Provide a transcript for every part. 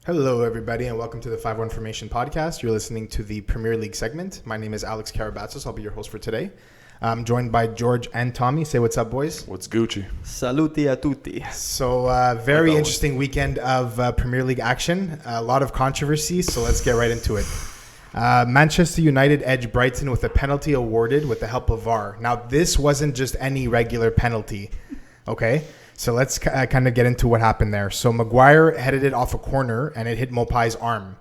Hello, everybody, and welcome to the 5-1 Formation podcast. You're listening to the Premier League segment. My name is Alex Karabatsos. I'll be your host for today. I'm joined by George and Tommy. Say what's up, boys. What's Gucci? Saluti a tutti. So, very interesting weekend of Premier League action. A lot of controversy, so let's get right into it. Manchester United edged Brighton with a penalty awarded with the help of VAR. Now, this wasn't just any regular penalty, okay? So let's kind of get into what happened there. So Maguire headed it off a corner and it hit Mopai's arm.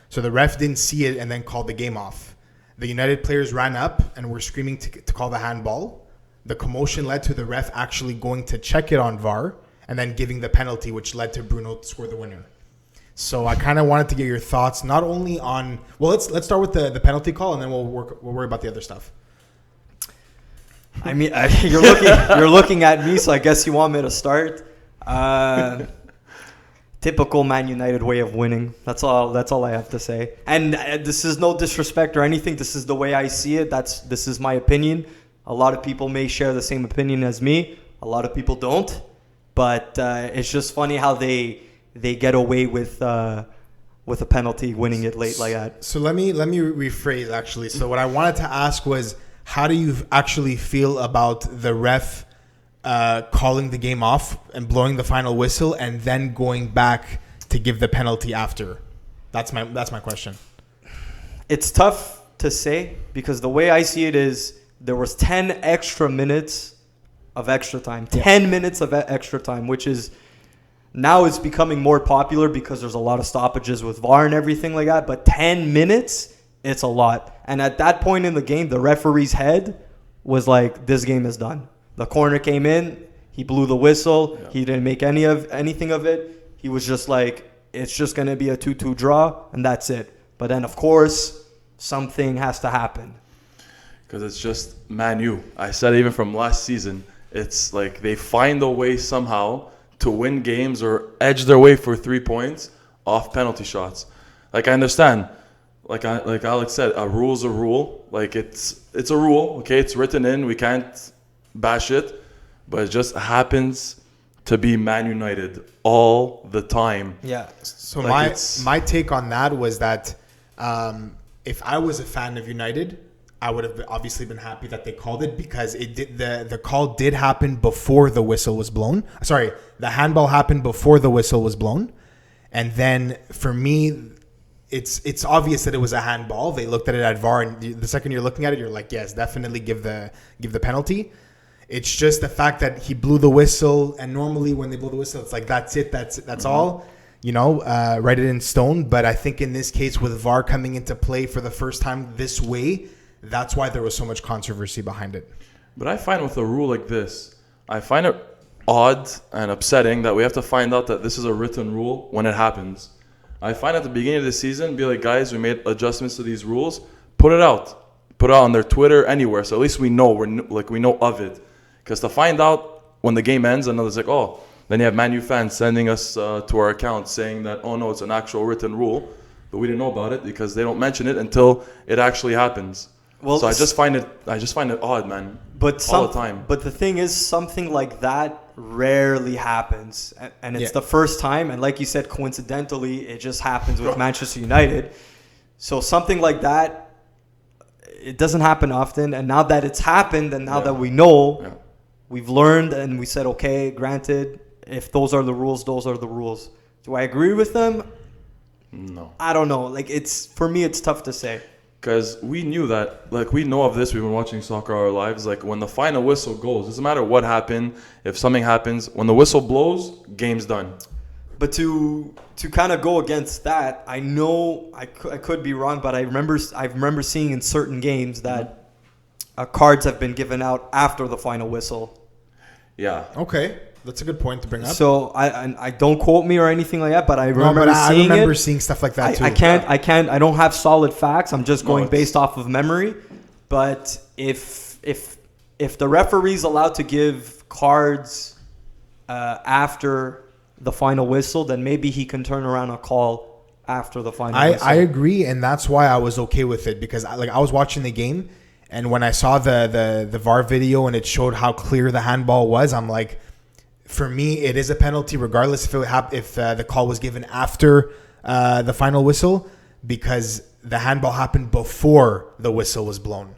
So the ref didn't see it and then called the game off. The United players ran up and were screaming to call the handball. The commotion led to the ref actually going to check it on VAR and then giving the penalty, which led to Bruno to score the winner. So I kind of wanted to get your thoughts not only on, well, let's start with the penalty call and then we'll worry about the other stuff. I mean, you're looking at me, so I guess you want me to start. Typical Man United way of winning. That's all I have to say. And this is no disrespect or anything. This is the way I see it. This is my opinion. A lot of people may share the same opinion as me. A lot of people don't. But it's just funny how they get away with a penalty, winning it late like that. So let me rephrase actually. So what I wanted to ask was, how do you actually feel about the ref calling the game off and blowing the final whistle and then going back to give the penalty after? That's my question. It's tough to say because the way I see it is there was 10 extra minutes of extra time. 10 minutes of extra time, which is now it's becoming more popular because there's a lot of stoppages with VAR and everything like that. But 10 minutes, it's a lot. And at that point in the game, the referee's head was like, this game is done. The corner came in. He blew the whistle. Yeah. He didn't make anything of it. He was just like, it's just going to be a 2-2 draw, and that's it. But then, of course, something has to happen. Because it's just Man U. I said even from last season, it's like they find a way somehow to win games or edge their way for 3 points off penalty shots. Like, I understand. Like Alex said, a rule's a rule. Like it's a rule, okay? It's written in. We can't bash it, but it just happens to be Man United all the time. Yeah. So like my take on that was that if I was a fan of United, I would have obviously been happy that they called it because it did the call did happen before the whistle was blown. Sorry, the handball happened before the whistle was blown, and then for me, it's obvious that it was a handball. They looked at it at VAR, and the second you're looking at it, you're like, yes, definitely give the penalty. It's just the fact that he blew the whistle, and normally when they blow the whistle, it's like that's it, that's all, write it in stone. But I think in this case, with VAR coming into play for the first time this way, that's why there was so much controversy behind it. But I find with a rule like this, I find it odd and upsetting that we have to find out that this is a written rule when it happens. I find at the beginning of the season, be like, guys, we made adjustments to these rules. Put it out on their Twitter, anywhere. So at least we know we know of it. Because to find out when the game ends, and it's like, oh, then you have Man U fans sending us to our account saying that, oh no, it's an actual written rule, but we didn't know about it because they don't mention it until it actually happens. Well, so I just find it odd, man. All the time. But the thing is, something like that rarely happens, and it's the first time. And like you said, coincidentally, it just happens with Manchester United. So something like that, it doesn't happen often. And now that it's happened, and now that we know, we've learned, and we said, okay, granted, if those are the rules, those are the rules. Do I agree with them? No. I don't know. For me, it's tough to say. Because we knew that, we know of this. We've been watching soccer our lives. When the final whistle goes, doesn't matter what happened. If something happens, when the whistle blows, game's done. But to kind of go against that, I know I could be wrong, but I remember seeing in certain games that cards have been given out after the final whistle. Yeah. Okay. That's a good point to bring up. So I don't quote me or anything like that, but I remember seeing stuff like that too. I don't have solid facts. I'm just going based off of memory. But if the referee's allowed to give cards after the final whistle, then maybe he can turn around a call after the final whistle. I agree, and that's why I was okay with it because I was watching the game, and when I saw the VAR video and it showed how clear the handball was, I'm like, for me, it is a penalty regardless if the call was given after the final whistle because the handball happened before the whistle was blown.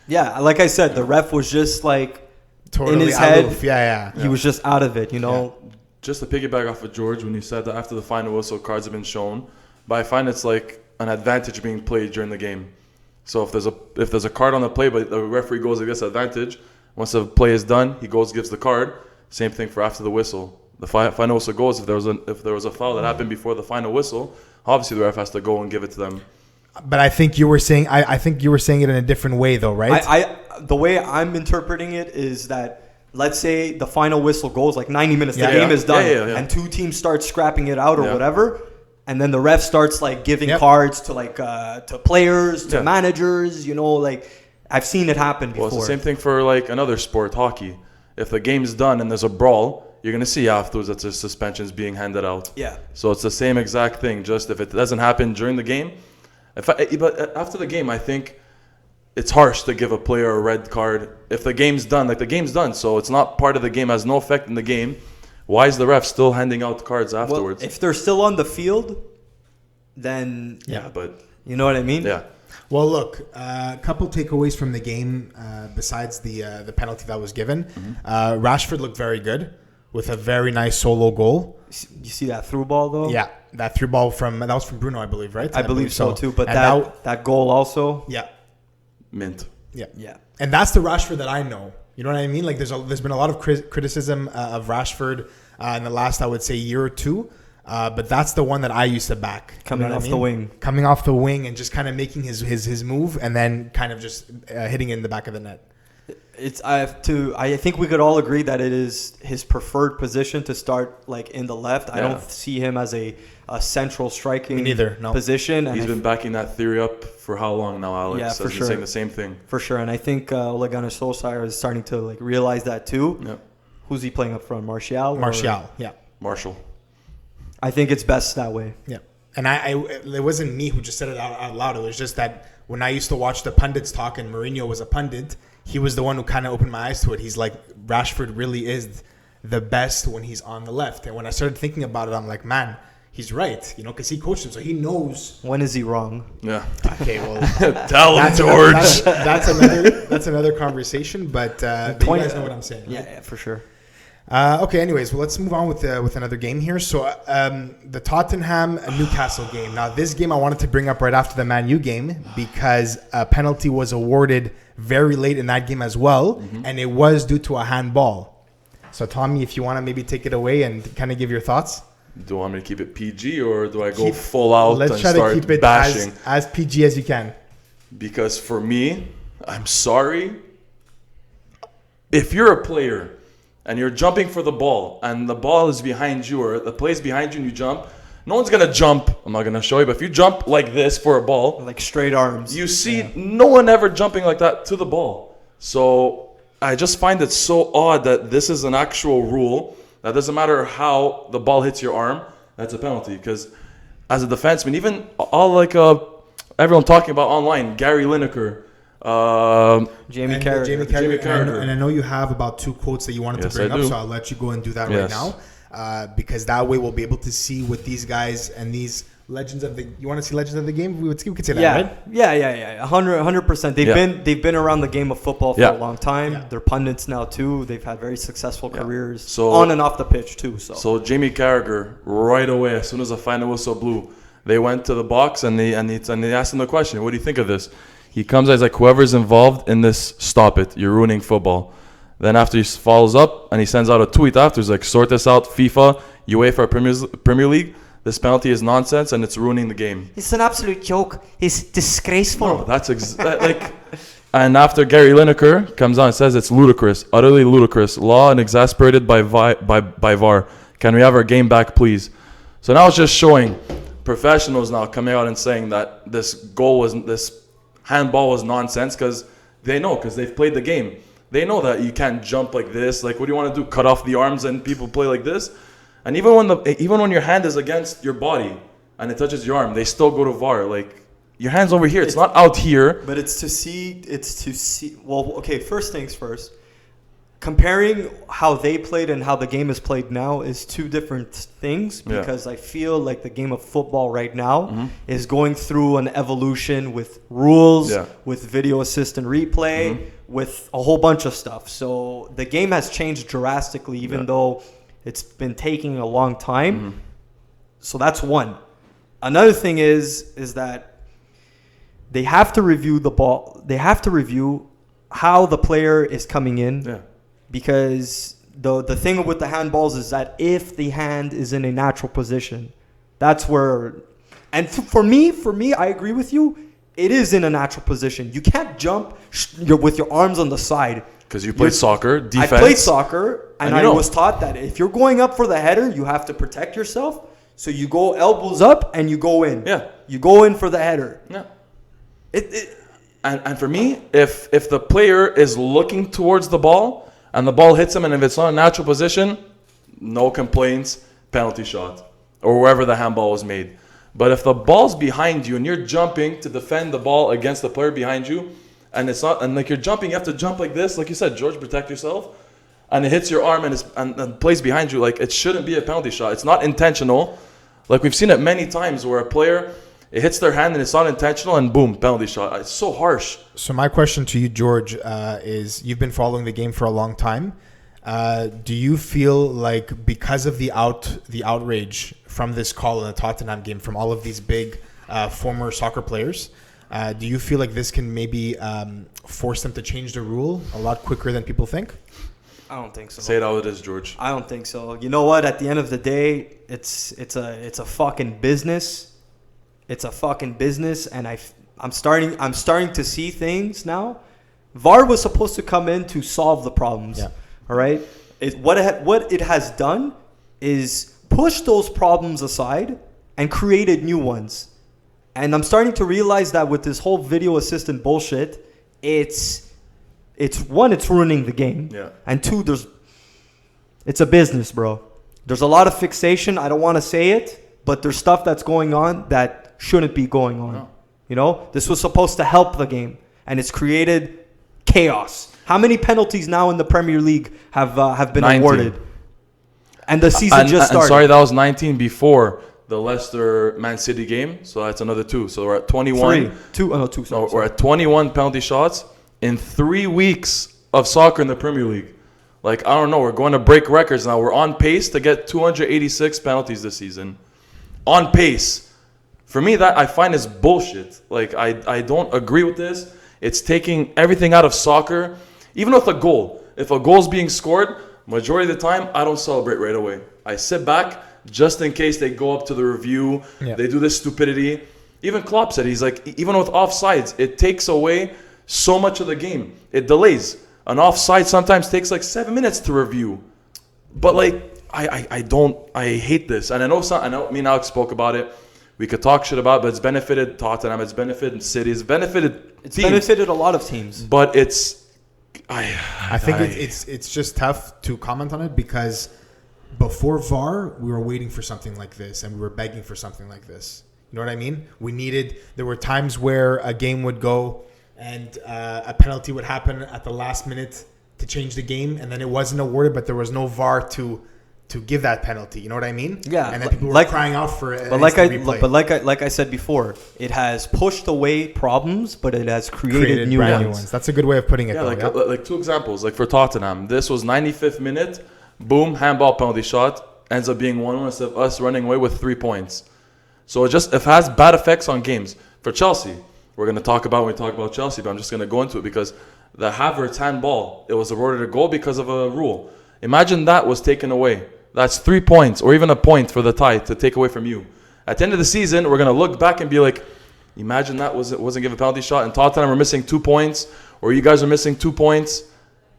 Yeah, like I said, the ref was just like Totally in his head. aloof. Yeah. He was just out of it, you know. Just to piggyback off of George, when he said that after the final whistle, cards have been shown, but I find it's like an advantage being played during the game. So if there's a card on the play, but the referee goes against advantage, once the play is done, he gives the card. Same thing for after the whistle. The final whistle goes if there was a foul that happened before the final whistle, obviously the ref has to go and give it to them. But I think you were saying I think you were saying it in a different way though, right? The way I'm interpreting it is that, let's say the final whistle goes like 90 minutes, Yeah. the game is done, Yeah. and two teams start scrapping it out or Yeah. whatever, and then the ref starts like giving Yep. cards to like to players, to Yeah. managers, you know, like I've seen it happen before. Well, it's the same thing for like another sport, hockey. If the game's done and there's a brawl, you're gonna see afterwards that there's suspensions being handed out. Yeah. So it's the same exact thing. Just if it doesn't happen during the game, but after the game, I think it's harsh to give a player a red card if the game's done. Like the game's done, so it's not part of the game, has no effect in the game. Why is the ref still handing out cards afterwards? Well, if they're still on the field, then yeah, but you know what I mean. yeah. Well, look, a couple takeaways from the game besides the penalty that was given. Rashford looked very good with a very nice solo goal. You see that through ball though? Yeah, that through ball that was from Bruno, I believe, right? I believe so too. But and that goal also. yeah, Mint. Yeah. and that's the Rashford that I know. You know what I mean? Like there's been a lot of criticism of Rashford in the last, I would say, year or two. But that's the one that I used to back. Coming off the wing. Coming off the wing and just kind of making his move and then kind of just hitting it in the back of the net. I think we could all agree that it is his preferred position to start like in the left. I don't see him as a central striking position. And He's been backing that theory up for how long now, Alex? Yeah, for Has been sure. saying the same thing. For sure. And I think Ole Gunnar Solskjaer is starting to like realize that too. Yeah. Who's he playing up front? Martial? Yeah. Marshall. I think it's best that way. Yeah. And it wasn't me who just said it out loud. It was just that when I used to watch the pundits talk and Mourinho was a pundit, he was the one who kind of opened my eyes to it. He's like, Rashford really is the best when he's on the left. And when I started thinking about it, I'm like, man, he's right. You know, because he coached him, so he knows. When is he wrong? Yeah. Okay, well, Tell him, George. that's another conversation. But you guys know what I'm saying. Right? Yeah, for sure. Okay, anyways, well, let's move on with another game here. So the Tottenham-Newcastle game. Now, this game I wanted to bring up right after the Man U game because a penalty was awarded very late in that game as well, and it was due to a handball. So, Tommy, if you want to maybe take it away and kind of give your thoughts. Do you want me to keep it PG or do I go full out and Let's try start to keep it bashing? as PG as you can. Because for me, I'm sorry. If you're a player and you're jumping for the ball and the ball is behind you or the play is behind you and you jump, no one's going to jump. I'm not going to show you, but if you jump like this for a ball, Like straight arms. you see no one ever jumping like that to the ball. So I just find it so odd that this is an actual rule that doesn't matter how the ball hits your arm, that's a penalty. Because as a defenseman, even all everyone talking about online, Gary Lineker, Jamie And Carragher. Jamie Carragher. And I know you have about two quotes that you wanted Yes, to bring I up, do. so I'll let you go and do that right Yes. now. Because that way we'll be able to see what these guys and these legends of the. You want to see legends of the game? We could say that, right? Yeah. 100%. They've been around the game of football for Yeah. a long time. Yeah. They're pundits now too. They've had very successful careers So- on and off the pitch too. So Jamie Carragher, right away, as soon as the final whistle blew, they went to the box and they asked him the question, what do you think of this? He comes out, he's like, whoever's involved in this, stop it. You're ruining football. Then after he follows up and he sends out a tweet after, he's like, sort this out, FIFA, UEFA Premier League. This penalty is nonsense and it's ruining the game. It's an absolute joke. It's disgraceful. No, that's like... And after Gary Lineker comes on and says it's ludicrous, utterly ludicrous, law and exasperated by VAR. Can we have our game back, please? So now it's just showing professionals now coming out and saying that this handball was nonsense because they've played the game. They know that you can't jump like this. Like, what do you want to do? Cut off the arms and people play like this? And even when your hand is against your body and it touches your arm, they still go to VAR. Like, your hand's over here. It's not out here. But it's to see. Well, okay. First things first. comparing how they played and how the game is played now is two different things, because I feel like the game of football right now is going through an evolution with rules, with video assistant replay, with a whole bunch of stuff. So the game has changed drastically, even though it's been taking a long time. So that's one. Another thing is that they have to review the ball. They have to review how the player is coming in. Because the thing with the handballs is that if the hand is in a natural position, that's where. And for me, I agree with you. It is in a natural position. You can't jump with your arms on the side. Because you played soccer, defense. I played soccer, and I was taught that if you're going up for the header, you have to protect yourself. So you go elbows up and you go in. You go in for the header. And for me, if the player is looking towards the ball and the ball hits him, and if it's not a natural position, no complaints, penalty shot, or wherever the handball was made. But if the ball's behind you and you're jumping to defend the ball against the player behind you, and it's not, and like you're jumping, you have to jump like this, like you said, George, protect yourself, and it hits your arm and plays behind you, like it shouldn't be a penalty shot. It's not intentional. Like we've seen it many times where a player, it hits their hand and it's not intentional, and boom, penalty shot. It's so harsh. So my question to you, George, is you've been following the game for a long time. Do you feel like because of the outrage from this call in the Tottenham game from all of these big former soccer players, do you feel like this can maybe force them to change the rule a lot quicker than people think? I don't think so. Say it how it is, George. I don't think so. You know what? At the end of the day, it's a fucking business. It's a fucking business, and I'm starting to see things now. VAR was supposed to come in to solve the problems. All right. What it has done is push those problems aside and created new ones. And I'm starting to realize that with this whole video assistant bullshit, it's ruining the game. And two, it's a business, bro. There's a lot of fixation. I don't want to say it, but there's stuff that's going on that shouldn't be going on. You know, this was supposed to help the game, and it's created chaos. How many penalties now in the Premier League have been 19. awarded? And the season just started. Sorry, that was 19 before the Leicester Man City game, so that's another 2. So we're at 21. Two. We're at 21 penalty shots in 3 weeks of soccer in the Premier League. Like, I don't know, we're going to break records now. We're on pace to get 286 penalties this season. On pace. For me, that I find is bullshit. Like, I don't agree with this. It's taking everything out of soccer. Even with a goal. If a goal's being scored, majority of the time, I don't celebrate right away. I sit back just in case they go up to the review. They do this stupidity. Even Klopp said, he's like, even with offsides, it takes away so much of the game. It delays. An offside sometimes takes like 7 minutes to review. But like, I hate this. And I know me and Alex spoke about it. We could talk shit about it, but it's benefited Tottenham, it's benefited City, it's benefited teams. Benefited a lot of teams. But I think it's just tough to comment on it because before VAR, we were waiting for something like this and we were begging for something like this. You know what I mean? There were times where a game would go and a penalty would happen at the last minute to change the game, and then it wasn't awarded, but there was no VAR to give that penalty. You know what I mean? Yeah. And then people were crying out for it. But like I said before, it has pushed away problems, but it has created new ones. That's a good way of putting it. Like 2 examples. Like for Tottenham, this was 95th minute, boom, handball penalty shot, ends up being 1-1 instead of us running away with 3 points. So it has bad effects on games. For Chelsea, we're going to talk about when we talk about Chelsea, but I'm just going to go into it because the Havertz handball, it was awarded a goal because of a rule. Imagine that was taken away. That's 3 points or even a point for the tie to take away from you. At the end of the season, we're going to look back and be like, imagine that wasn't given a penalty shot and Tottenham are missing 2 points or you guys are missing 2 points.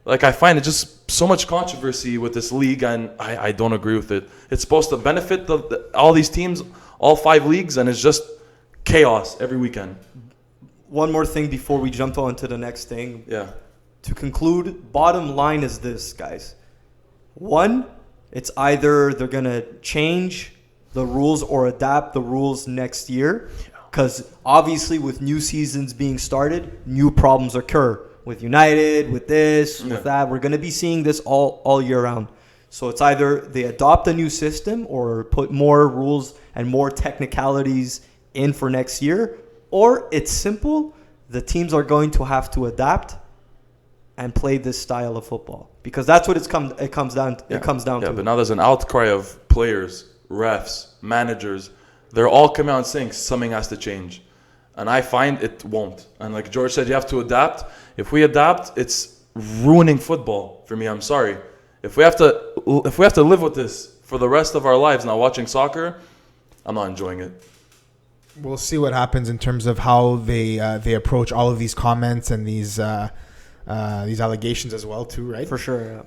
Like, I find it just so much controversy with this league, and I don't agree with it. It's supposed to benefit all these teams, all 5 leagues, and it's just chaos every weekend. One more thing before we jump on to the next thing. Yeah. To conclude, bottom line is this, guys. 1, it's either they're going to change the rules or adapt the rules next year. Because obviously with new seasons being started, new problems occur. with United, with this, Yeah. with that. We're going to be seeing this all year round. So it's either they adopt a new system or put more rules and more technicalities in for next year, or it's simple. The teams are going to have to adapt and play this style of football, because that's what it comes down to. Yeah, but now there's an outcry of players, refs, managers. They're all coming out and saying something has to change. And I find it won't. And like George said, you have to adapt. If we adapt, it's ruining football for me. I'm sorry. If we have to live with this for the rest of our lives now watching soccer, I'm not enjoying it. We'll see what happens in terms of how they approach all of these comments and these allegations as well too, right? For sure.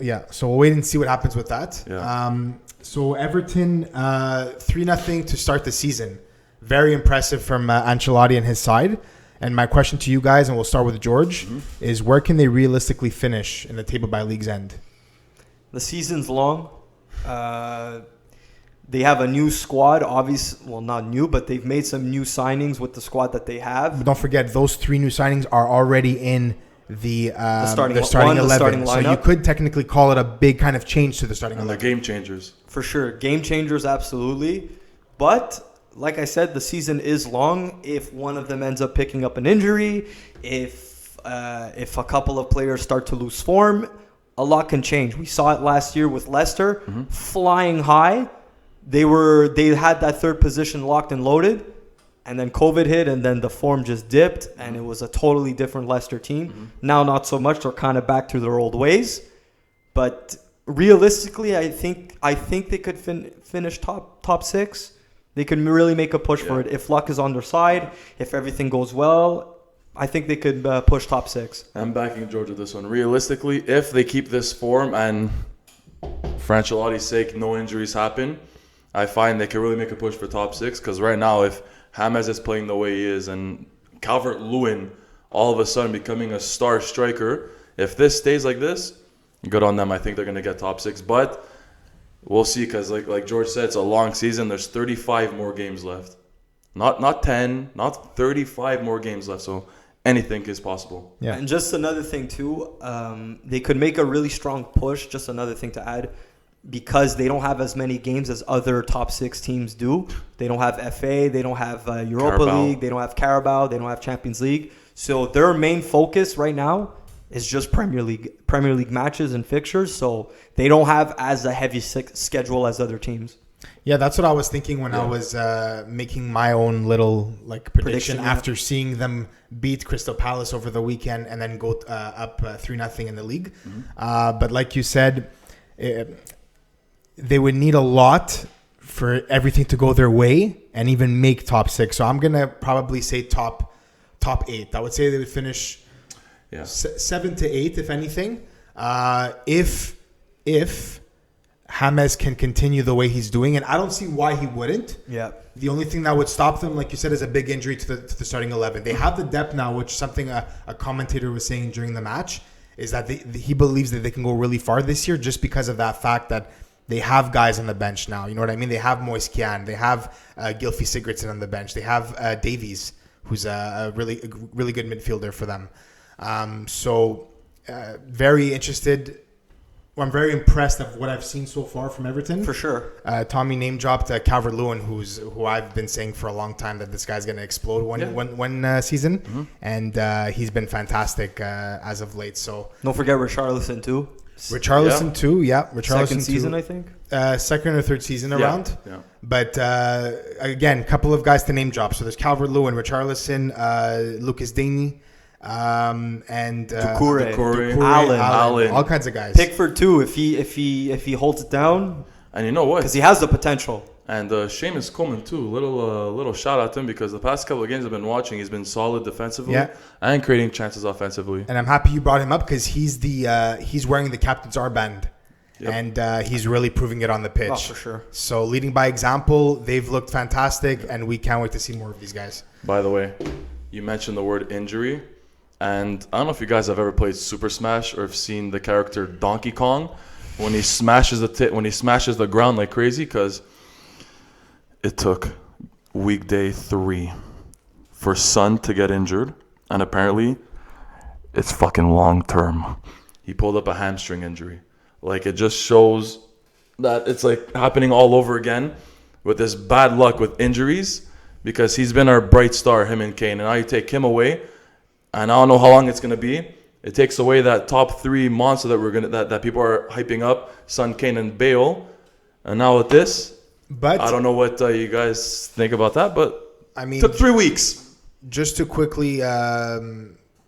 Yeah. So we'll wait and see what happens with that. Yeah. So Everton 3-0 to start the season. Very impressive from Ancelotti and his side. And my question to you guys, and we'll start with George, is where can they realistically finish in the table by league's end? The season's long. They have a new squad, obviously. Well, not new, but they've made some new signings with the squad that they have. But don't forget, those 3 new signings are already in the starting 11. Starting so you lineup. could technically call it a big kind of change to the starting And 11. they're game changers. For sure. Game changers, absolutely. But like I said, the season is long. If one of them ends up picking up an injury, if a couple of players start to lose form, a lot can change. We saw it last year with Leicester, flying high. They had that third position locked and loaded, and then COVID hit, and then the form just dipped, and it was a totally different Leicester team. Now, not so much. They're kind of back to their old ways. But realistically, I think they could finish top 6. They can really make a push for it. If luck is on their side, if everything goes well, I think they could push top 6. I'm backing George with this one. Realistically, if they keep this form and for Ancelotti's sake, no injuries happen, I find they can really make a push for top 6. Because right now, if James is playing the way he is and Calvert-Lewin all of a sudden becoming a star striker, if this stays like this, good on them. I think they're going to get top 6. But we'll see, because like George said, it's a long season. There's 35 more games left. Not 10, not 35 more games left. So anything is possible. Yeah. And just another thing too, they could make a really strong push. Just another thing to add, because they don't have as many games as other top 6 teams do. They don't have FA, they don't have Europa Carabao. League, they don't have Carabao, they don't have Champions League. So their main focus right now is just Premier League matches and fixtures. So they don't have as a heavy schedule as other teams. Yeah, that's what I was thinking when I was making my own little prediction after seeing them beat Crystal Palace over the weekend and then go up 3-0 in the league. But like you said, they would need a lot for everything to go their way and even make top 6. So I'm gonna probably say top 8. I would say they would finish 7 to 8, if anything. If James can continue the way he's doing, and I don't see why he wouldn't. Yeah. The only thing that would stop them, like you said, is a big injury to the starting 11. They have the depth now, which something a commentator was saying during the match, is that he believes that they can go really far this year just because of that fact that they have guys on the bench now. You know what I mean? They have Moise Kean. They have Gylfi Sigurdsson on the bench. They have Davies, who's a really good midfielder for them. Very interested. I'm very impressed of what I've seen so far from Everton. For sure. Tommy name dropped Calvert-Lewin, who I've been saying for a long time that this guy's going to explode one season, and he's been fantastic as of late. So don't forget Richarlison too. Richarlison too, yeah. Richarlison Second season, too. I think. Second or third season around. Yeah. But again, a couple of guys to name drop. So there's Calvert-Lewin, Richarlison, Lucas Digne. And Doucouré, Allen, all kinds of guys. Pickford too, if he holds it down. And you know what? Because he has the potential. And Seamus Coleman too. Little shout out to him, because the past couple of games I've been watching, he's been solid defensively and creating chances offensively. And I'm happy you brought him up, because he's wearing the captain's armband. Yep. And he's really proving it on the pitch. Oh, for sure. So leading by example, they've looked fantastic, and we can't wait to see more of these guys. By the way, you mentioned the word injury. And I don't know if you guys have ever played Super Smash or have seen the character Donkey Kong when he smashes the ground like crazy, because it took weekday 3 for Son to get injured, and apparently it's fucking long term. He pulled up a hamstring injury. Like, it just shows that it's like happening all over again with this bad luck with injuries, because he's been our bright star, him and Kane. And now you take him away, and I don't know how long it's gonna be. It takes away that top three monster that people are hyping up, Son, Kane, and Bale. And now with this, But I don't know what you guys think about that, but I mean, took 3 weeks. just to quickly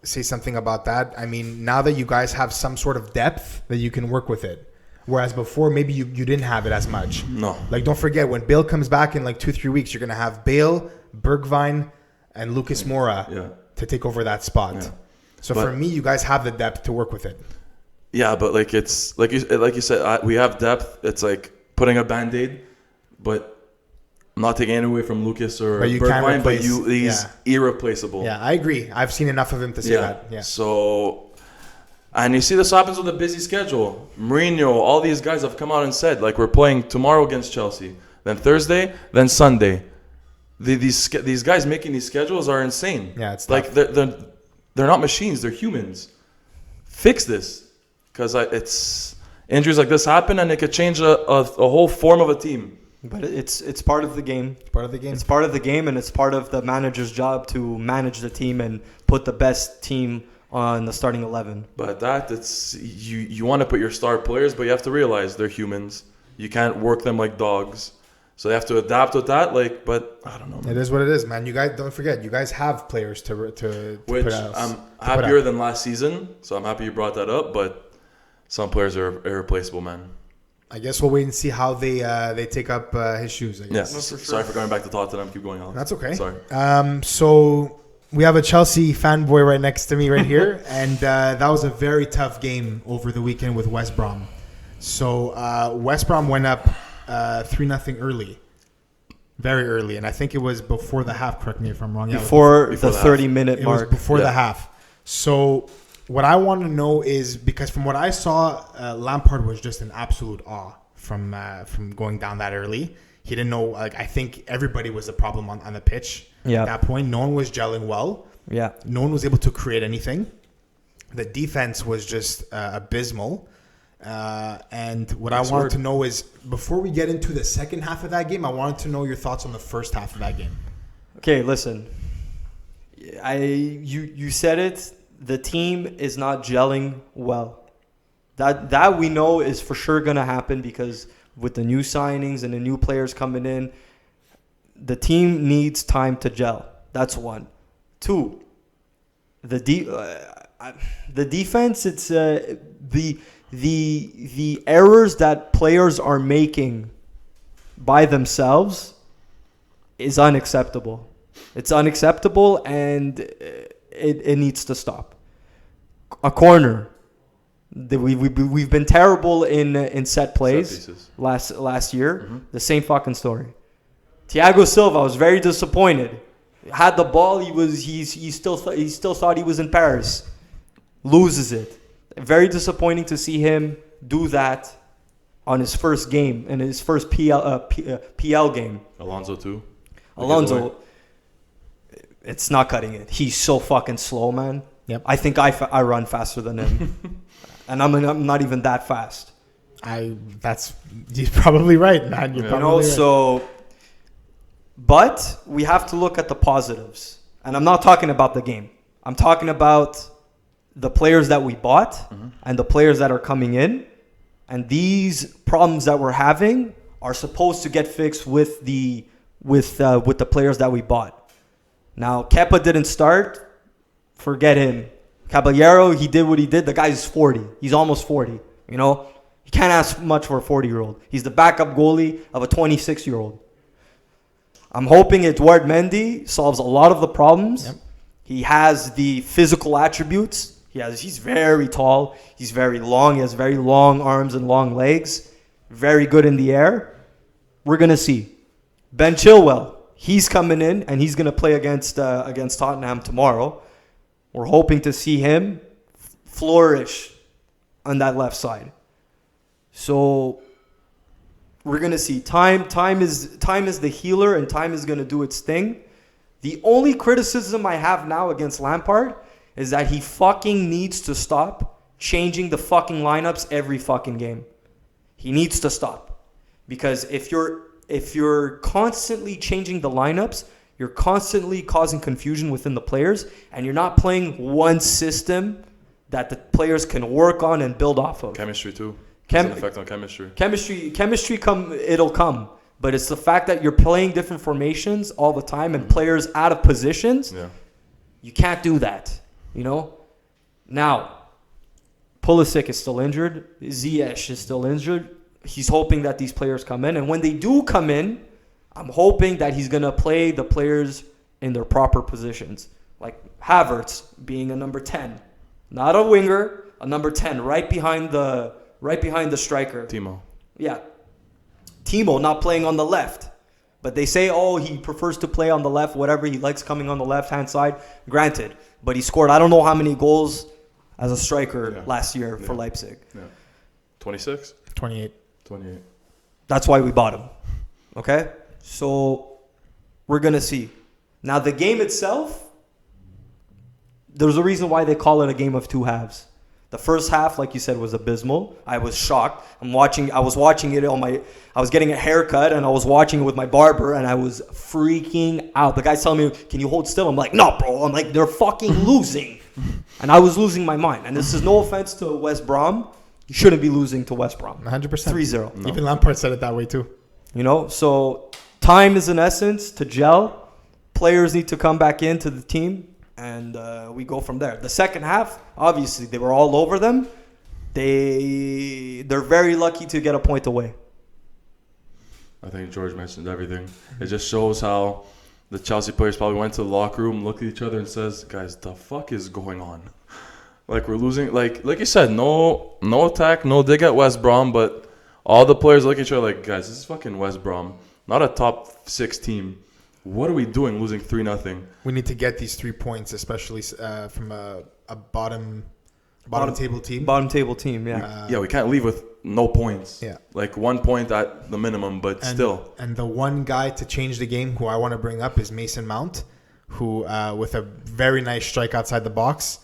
say something about that. I mean, now that you guys have some sort of depth, that you can work with it. Whereas before, maybe you didn't have it as much. No. Like, don't forget, when Bale comes back in like 2-3 weeks, you're going to have Bale, Bergwijn, and Lucas Moura to take over that spot. Yeah. So But- for me, you guys have the depth to work with it. Yeah, but like, it's like you said, we have depth. It's like putting a Band-Aid, but I'm not taking it away from Lucas or But you can't Bergwijn, but replace- he's irreplaceable. Yeah, I agree. I've seen enough of him to say that. Yeah. So, and you see this happens with a busy schedule. Mourinho, all these guys have come out and said, like, we're playing tomorrow against Chelsea, then Thursday, then Sunday. These guys making these schedules are insane. Yeah, it's like tough. they're not machines, they're humans. Fix this, because it's injuries like this happen, and it could change a whole form of a team. But it's part of the game. It's part of the game. It's part of the game, and it's part of the manager's job to manage the team and put the best team on the starting 11. But it's you want to put your star players, but you have to realize they're humans. You can't work them like dogs. So they have to adapt with that. Like, but I don't know, man. It is what it is, man. You guys don't forget. You guys have players to Which put out. I'm happier than last season. So I'm happy you brought that up. But some players are irreplaceable, man. I guess we'll wait and see how they take up his shoes. I Yeah. guess. No, for sure. Sorry for going back to Tottenham. Keep going on. That's okay. Sorry. So we have a Chelsea fanboy right next to me right here, and that was a very tough game over the weekend with West Brom. So West Brom went up 3-0 early, very early, and I think it was before the half. Correct me if I'm wrong. Yeah, Before before the the 30-minute it mark. was before Yeah. the half. So what I want to know is, because from what I saw, Lampard was just in absolute awe from going down that early. He didn't know. Like, I think everybody was the problem on the pitch. Yeah. At that point, no one was gelling well. Yeah. No one was able to create anything. The defense was just abysmal. And what I wanted to know is, before we get into the second half of that game, I wanted to know your thoughts on the first half of that game. Okay, listen. You said it. The team is not gelling well. That we know is for sure gonna happen, because with the new signings and the new players coming in, the team needs time to gel. That's one. Two, the defense. It's the errors that players are making by themselves is unacceptable. It's unacceptable, and it needs to stop. A corner. We've been terrible in set plays Set last year. Mm-hmm. The same fucking story. Thiago Silva was very disappointed. Had the ball, he still thought he was in Paris. Loses it. Very disappointing to see him do that on his first game, in his first PL game. Alonso too. Alonso, it's not cutting it. He's so fucking slow, man. Yep. I think I run faster than him, and I'm not even that fast. You're probably right, man. You're probably right. So, but we have to look at the positives, and I'm not talking about the game. I'm talking about the players that we bought and the players that are coming in, and these problems that we're having are supposed to get fixed with the players that we bought. Now, Kepa didn't start. Forget him. Caballero, he did what he did. The guy's 40. He's almost 40. You know, you can't ask much for a 40-year-old. He's the backup goalie of a 26-year-old. I'm hoping Edouard Mendy solves a lot of the problems. Yep. He has the physical attributes. He's very tall. He's very long. He has very long arms and long legs. Very good in the air. We're going to see. Ben Chilwell, he's coming in, and he's going to play against Tottenham tomorrow. We're hoping to see him flourish on that left side. So we're going to see. Time is the healer, and time is going to do its thing. The only criticism I have now against Lampard is that he fucking needs to stop changing the fucking lineups every fucking game. He needs to stop. Because if you're constantly changing the lineups, you're constantly causing confusion within the players, and you're not playing one system that the players can work on and build off of. Chemistry too. Has an effect on chemistry. It'll come. But it's the fact that you're playing different formations all the time and players out of positions. Yeah. You can't do that, you know? Now, Pulisic is still injured. Ziyech is still injured. He's hoping that these players come in. And when they do come in, I'm hoping that he's going to play the players in their proper positions. Like Havertz being a number 10. Not a winger, a number 10, right behind the striker. Timo. Yeah. Timo not playing on the left. But they say, he prefers to play on the left, whatever. He likes coming on the left-hand side. Granted. But he scored I don't know how many goals as a striker last year for Leipzig. Yeah. 26? 28. That's why we bought him. Okay? So we're going to see. Now, the game itself, there's a reason why they call it a game of two halves. The first half, like you said, was abysmal. I was shocked. I was watching it I was getting a haircut and I was watching it with my barber and I was freaking out. The guy's telling me, "Can you hold still?" I'm like, "No, bro." I'm like, "They're fucking losing." And I was losing my mind. And this is no offense to West Brom. You shouldn't be losing to West Brom. 100%. 3-0. No. Even Lampard said it that way too. You know, so time is an essence to gel. Players need to come back into the team. And we go from there. The second half, obviously, they were all over them. They're very lucky to get a point away. I think George mentioned everything. It just shows how the Chelsea players probably went to the locker room, looked at each other, and says, "Guys, the fuck is going on? Like we're losing. Like you said, no attack, no dig at West Brom, but all the players look at each other like, guys, this is fucking West Brom, not a top 6 team. What are we doing losing 3-0? We need to get these 3 points, especially from a bottom table team. Bottom table team, yeah. We can't leave with no points. Yeah. Like 1 point at the minimum, but still. And the one guy to change the game who I want to bring up is Mason Mount, who with a very nice strike outside the box.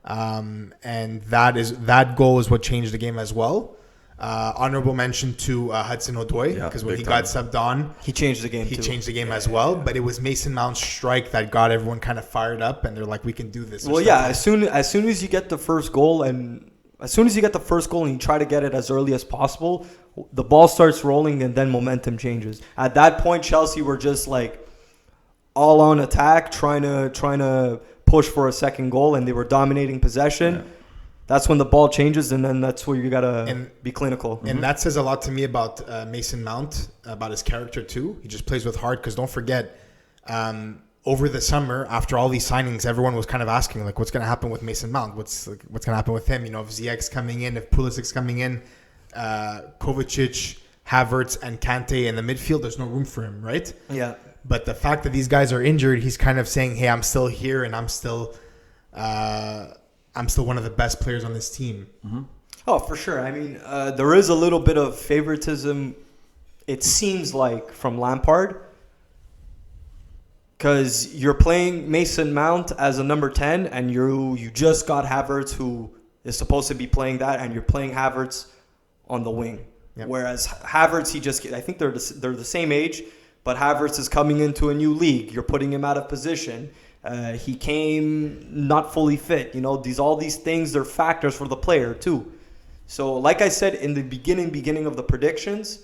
And that goal is what changed the game as well. Honorable mention to Hudson Odoi, because when he got subbed on, he changed the game. As well. But it was Mason Mount's strike that got everyone kind of fired up, and they're like, "We can do this." Well, yeah. As soon as you get the first goal, and you try to get it as early as possible, the ball starts rolling, and then momentum changes. At that point, Chelsea were just like all on attack, trying to push for a second goal, and they were dominating possession. Yeah. That's when the ball changes, and then that's where you gotta be clinical. And that says a lot to me about Mason Mount, about his character too. He just plays with heart, because don't forget, over the summer, after all these signings, everyone was kind of asking, like, what's going to happen with Mason Mount? What's going to happen with him? You know, if Ziyech's coming in, if Pulisic's coming in, Kovacic, Havertz, and Kante in the midfield, there's no room for him, right? Yeah. But the fact that these guys are injured, he's kind of saying, "Hey, I'm still here, and I'm still one of the best players on this team." Mm-hmm. Oh, for sure. I mean, there is a little bit of favoritism, it seems like, from Lampard, because you're playing Mason Mount as a number 10, and you just got Havertz, who is supposed to be playing that, and you're playing Havertz on the wing. Yep. Whereas Havertz, I think they're the same age, but Havertz is coming into a new league. You're putting him out of position. He came not fully fit. You know, all these things, they're factors for the player too. So like I said in the beginning of the predictions,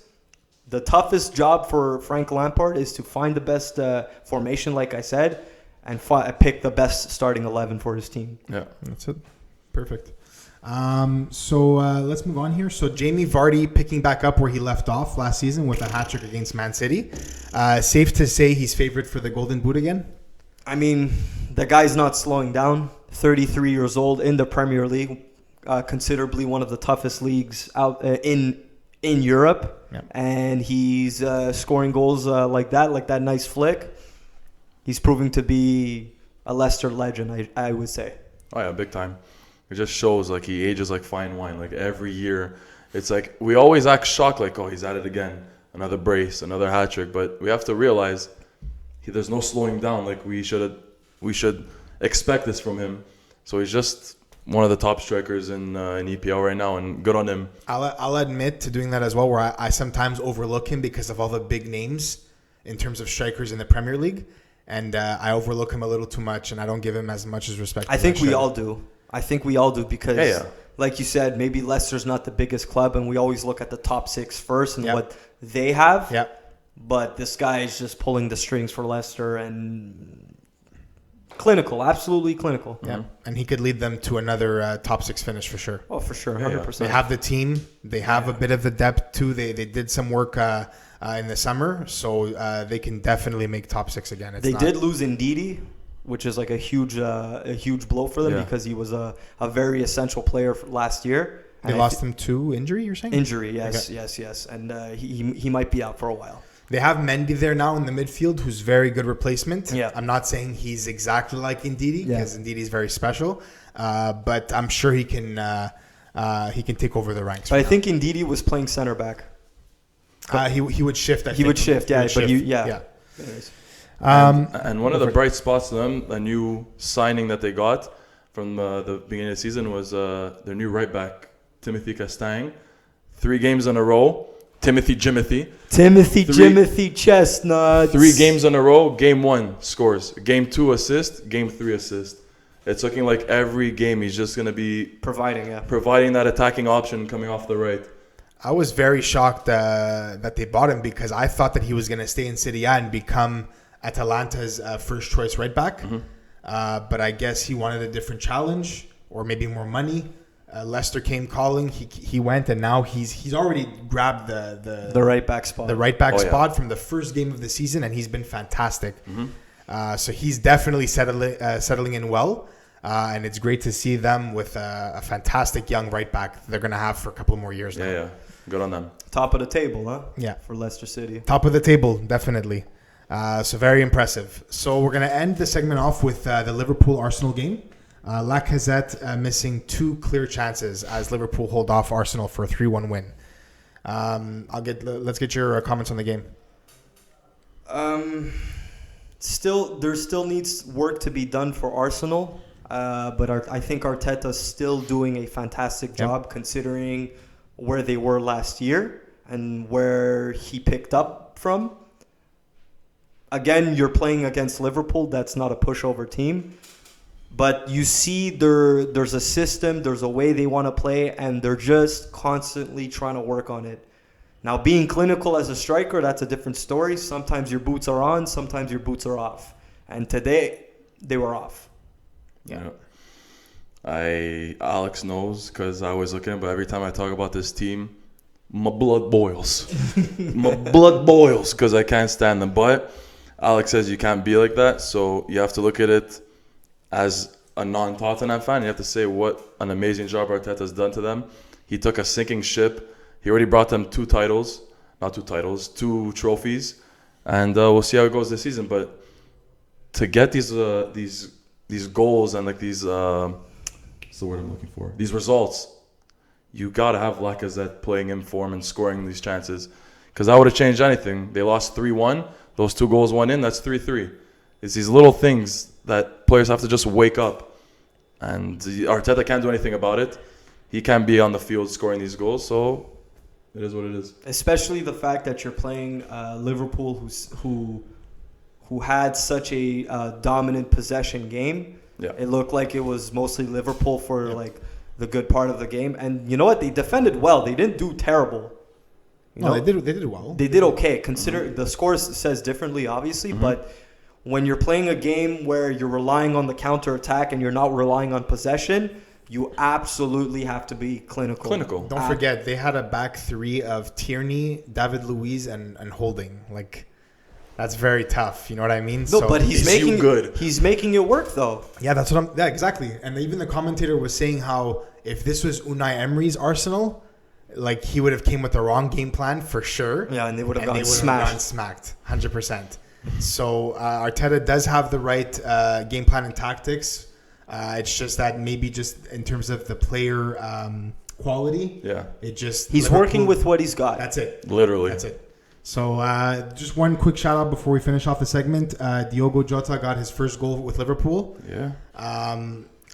the toughest job for Frank Lampard is to find the best formation, like I said, and pick the best starting 11 for his team. Yeah, that's it. Perfect. So let's move on here. So Jamie Vardy picking back up where he left off last season with a hat-trick against Man City. Safe to say he's favored for the Golden Boot again? I mean, the guy's not slowing down. 33 years old in the Premier League, considerably one of the toughest leagues out in Europe. Yep. And he's scoring goals like that nice flick. He's proving to be a Leicester legend, I would say. Oh, yeah, big time. It just shows like he ages like fine wine. Like every year, it's like we always act shocked, like, oh, he's at it again. Another brace, another hat trick. But we have to realize there's no slowing down. Like we should expect this from him. So he's just one of the top strikers in EPL right now, and good on him. I'll admit to doing that as well, where I sometimes overlook him because of all the big names in terms of strikers in the Premier League, and I overlook him a little too much, and I don't give him as much as respect. I think we all do. Because, Yeah. like you said, maybe Leicester's not the biggest club, and we always look at the top 6 first and what they have. Yeah. But this guy is just pulling the strings for Leicester and clinical, absolutely clinical. Yeah, and he could lead them to another top 6 finish for sure. Oh, for sure, Yeah, 100%. They have the team. They have a bit of the depth too. They did some work in the summer, so they can definitely make top 6 again. They did lose Ndidi, which is like a huge blow for them because he was a very essential player last year. They lost him to injury, you're saying? Injury, yes. And he might be out for a while. They have Mendy there now in the midfield, who's very good replacement. Yeah. I'm not saying he's exactly like Ndidi because Ndidi is very special, but I'm sure he can take over the ranks. But I think Ndidi was playing center back. He would shift. He would shift. Yeah. And one of the bright spots to them, a new signing that they got from the beginning of the season was their new right back, Timothy Castagne. 3 games in a row. Timothy Chestnuts. 3 games in a row. Game 1 scores. Game 2 assist. Game 3 assist. It's looking like every game he's just going to be providing that attacking option coming off the right. I was very shocked that they bought him because I thought that he was going to stay in Serie A and become Atalanta's first choice right back. But I guess he wanted a different challenge or maybe more money. Leicester came calling. He went, and now he's already grabbed the right back spot. The right back spot from the first game of the season, and he's been fantastic. So he's definitely settling in well, and it's great to see them with a fantastic young right back they're going to have for a couple more years now. Yeah, good on them. Top of the table, huh? Yeah, for Leicester City. Top of the table, definitely. So very impressive. So we're going to end the segment off with the Liverpool-Arsenal game. Lacazette missing 2 clear chances as Liverpool hold off Arsenal for a 3-1 win. Let's get your comments on the game. There still needs work to be done for Arsenal, but I think Arteta's still doing a fantastic job considering where they were last year and where he picked up from. Again, you're playing against Liverpool. That's not a pushover team. But you see there's a system, there's a way they want to play, and they're just constantly trying to work on it. Now, being clinical as a striker, that's a different story. Sometimes your boots are on, sometimes your boots are off. And today, they were off. Yeah. Alex knows because I was looking, but every time I talk about this team, my blood boils. My blood boils because I can't stand them. But Alex says you can't be like that, so you have to look at it as a non-Tottenham fan. You have to say what an amazing job Arteta's done to them. He took a sinking ship. He already brought them 2 trophies, and we'll see how it goes this season. But to get these goals and like these what's the word I'm looking for? These results, you gotta have Lacazette playing in form and scoring these chances, because that would have changed anything. They lost 3-1. Those 2 goals went in. That's 3-3. It's these little things that players have to just wake up, and Arteta can't do anything about it. He can't be on the field scoring these goals, so it is what it is. Especially the fact that you're playing Liverpool, who had such a dominant possession game. Yeah. It looked like it was mostly Liverpool for like the good part of the game, and you know what? They defended well. They didn't do terrible. They did well. They did okay. Consider the score says differently, obviously, but when you're playing a game where you're relying on the counter-attack and you're not relying on possession, you absolutely have to be clinical. Don't forget, they had a back 3 of Tierney, David Luiz, and Holding. Like, that's very tough. You know what I mean? No, but he's making it work, though. Yeah, that's what Yeah, exactly. And even the commentator was saying how if this was Unai Emery's Arsenal, like, he would have came with the wrong game plan for sure. Yeah, and they would have gotten smacked. 100%. So Arteta does have the right game plan and tactics. It's just that maybe just in terms of the player quality, he's working with what he's got. That's it. Literally. That's it. So just one quick shout out before we finish off the segment. Diogo Jota got his first goal with Liverpool. Yeah.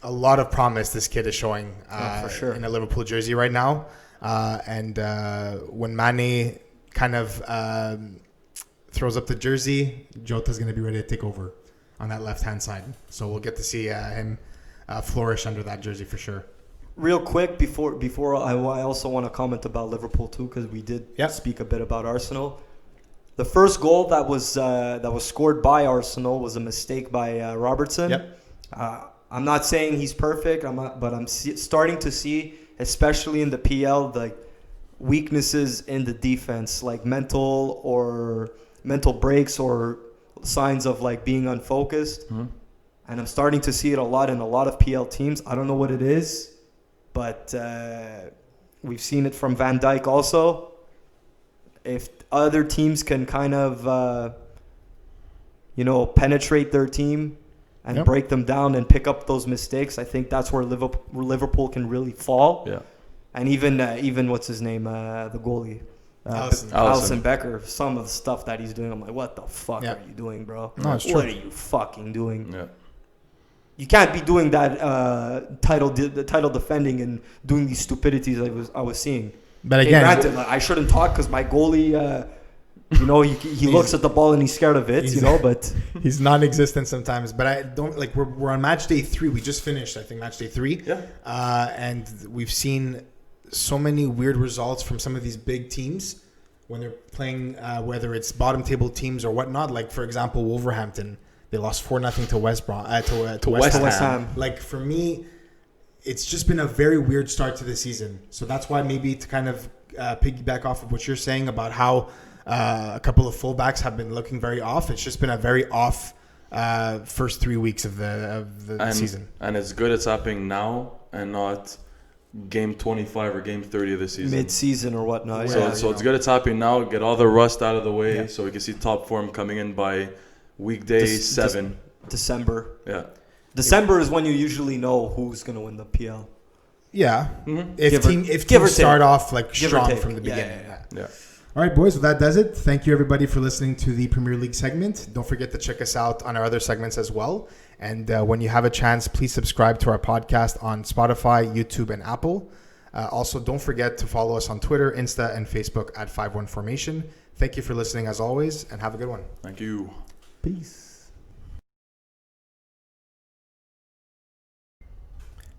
a lot of promise this kid is showing for sure. in a Liverpool jersey right now. And when Mane kind of throws up the jersey, Jota's going to be ready to take over on that left-hand side. So we'll get to see him flourish under that jersey for sure. Real quick, before I also want to comment about Liverpool too, because we did speak a bit about Arsenal. The first goal that was scored by Arsenal was a mistake by Robertson. Yep. I'm not saying he's perfect. But I'm starting to see, especially in the PL, the weaknesses in the defense, like mental breaks or signs of like being unfocused. Mm-hmm. And I'm starting to see it a lot in a lot of PL teams. I don't know what it is, but we've seen it from Van Dijk also. If other teams can kind of, penetrate their team and break them down and pick up those mistakes, I think that's where Liverpool can really fall. Yeah. And even what's his name, the goalie, Alisson Becker. Some of the stuff that he's doing, I'm like, what the fuck are you doing, bro? No, it's true. What are you fucking doing? Yeah. You can't be doing that title defending and doing these stupidities I was seeing. But again, granted, I shouldn't talk because my goalie, he looks at the ball and he's scared of it, but he's non-existent sometimes. But I don't like. We're on match day 3. We just finished, I think, match day 3. Yeah. And we've seen so many weird results from some of these big teams when they're playing, whether it's bottom table teams or whatnot. Like for example, Wolverhampton, they lost 4-0 to West Brom to West Ham. Like for me, it's just been a very weird start to the season. So that's why maybe to kind of piggyback off of what you're saying about how a couple of fullbacks have been looking very off. It's just been a very off first 3 weeks of the season. And it's good it's happening now and not game 25 or game 30 of the season. Mid-season or whatnot. So it's good it's happening now. Get all the rust out of the way so we can see top form coming in by weekday 7. December. Yeah. December is when you usually know who's going to win the PL. Yeah. Mm-hmm. If teams start off like strong from the beginning. Yeah. All right, boys. Well, that does it. Thank you, everybody, for listening to the Premier League segment. Don't forget to check us out on our other segments as well. And when you have a chance, please subscribe to our podcast on Spotify, YouTube, and Apple. Also, don't forget to follow us on Twitter, Insta, and Facebook at 51 Formation. Thank you for listening, as always, and have a good one. Thank you. Peace.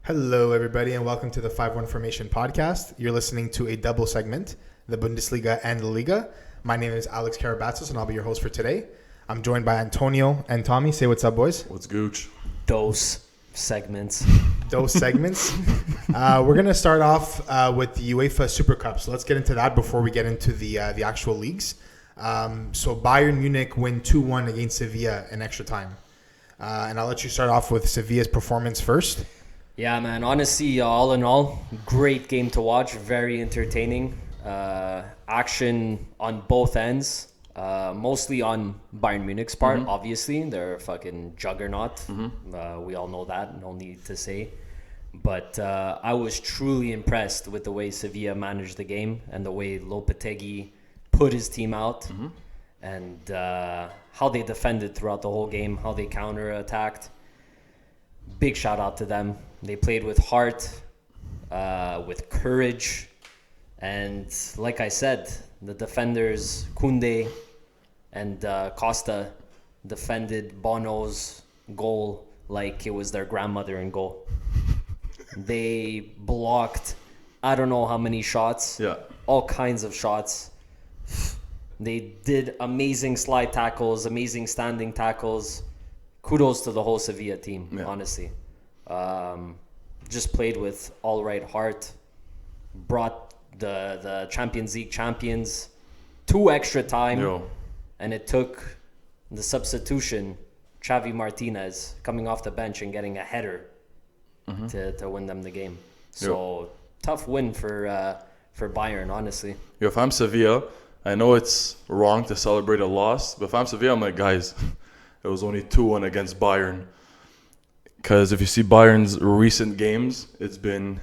Hello, everybody, and welcome to the 51 Formation podcast. You're listening to a double segment, the Bundesliga and the Liga. My name is Alex Karabatsos, and I'll be your host for today. I'm joined by Antonio and Tommy. Say what's up, boys. What's gooch? Those segments. We're going to start off with the UEFA Super Cup. So let's get into that before we get into the actual leagues. So Bayern Munich win 2-1 against Sevilla in extra time. And I'll let you start off with Sevilla's performance first. Yeah, man. Honestly, all in all, great game to watch. Very entertaining. Action on both ends. Mostly on Bayern Munich's part, obviously. They're a fucking juggernaut. We all know that. No need to say. But I was truly impressed with the way Sevilla managed the game and the way Lopetegui put his team out. And how they defended throughout the whole game, how they counter-attacked. Big shout out to them. They played with heart, with courage. And like I said, the defenders, Koundé and Costa, defended Bono's goal like it was their grandmother in goal. They blocked I don't know how many shots. Yeah. All kinds of shots. They did amazing slide tackles, amazing standing tackles. Kudos to the whole Sevilla team, honestly. Just played with all right heart. Brought the Champions League champions to extra time. And it took the substitution, Xavi Martinez, coming off the bench and getting a header to win them the game. So tough win for Bayern, honestly. If I'm Sevilla, I know it's wrong to celebrate a loss, but if I'm Sevilla, I'm like, guys, it was only 2-1 against Bayern. Because if you see Bayern's recent games, they've been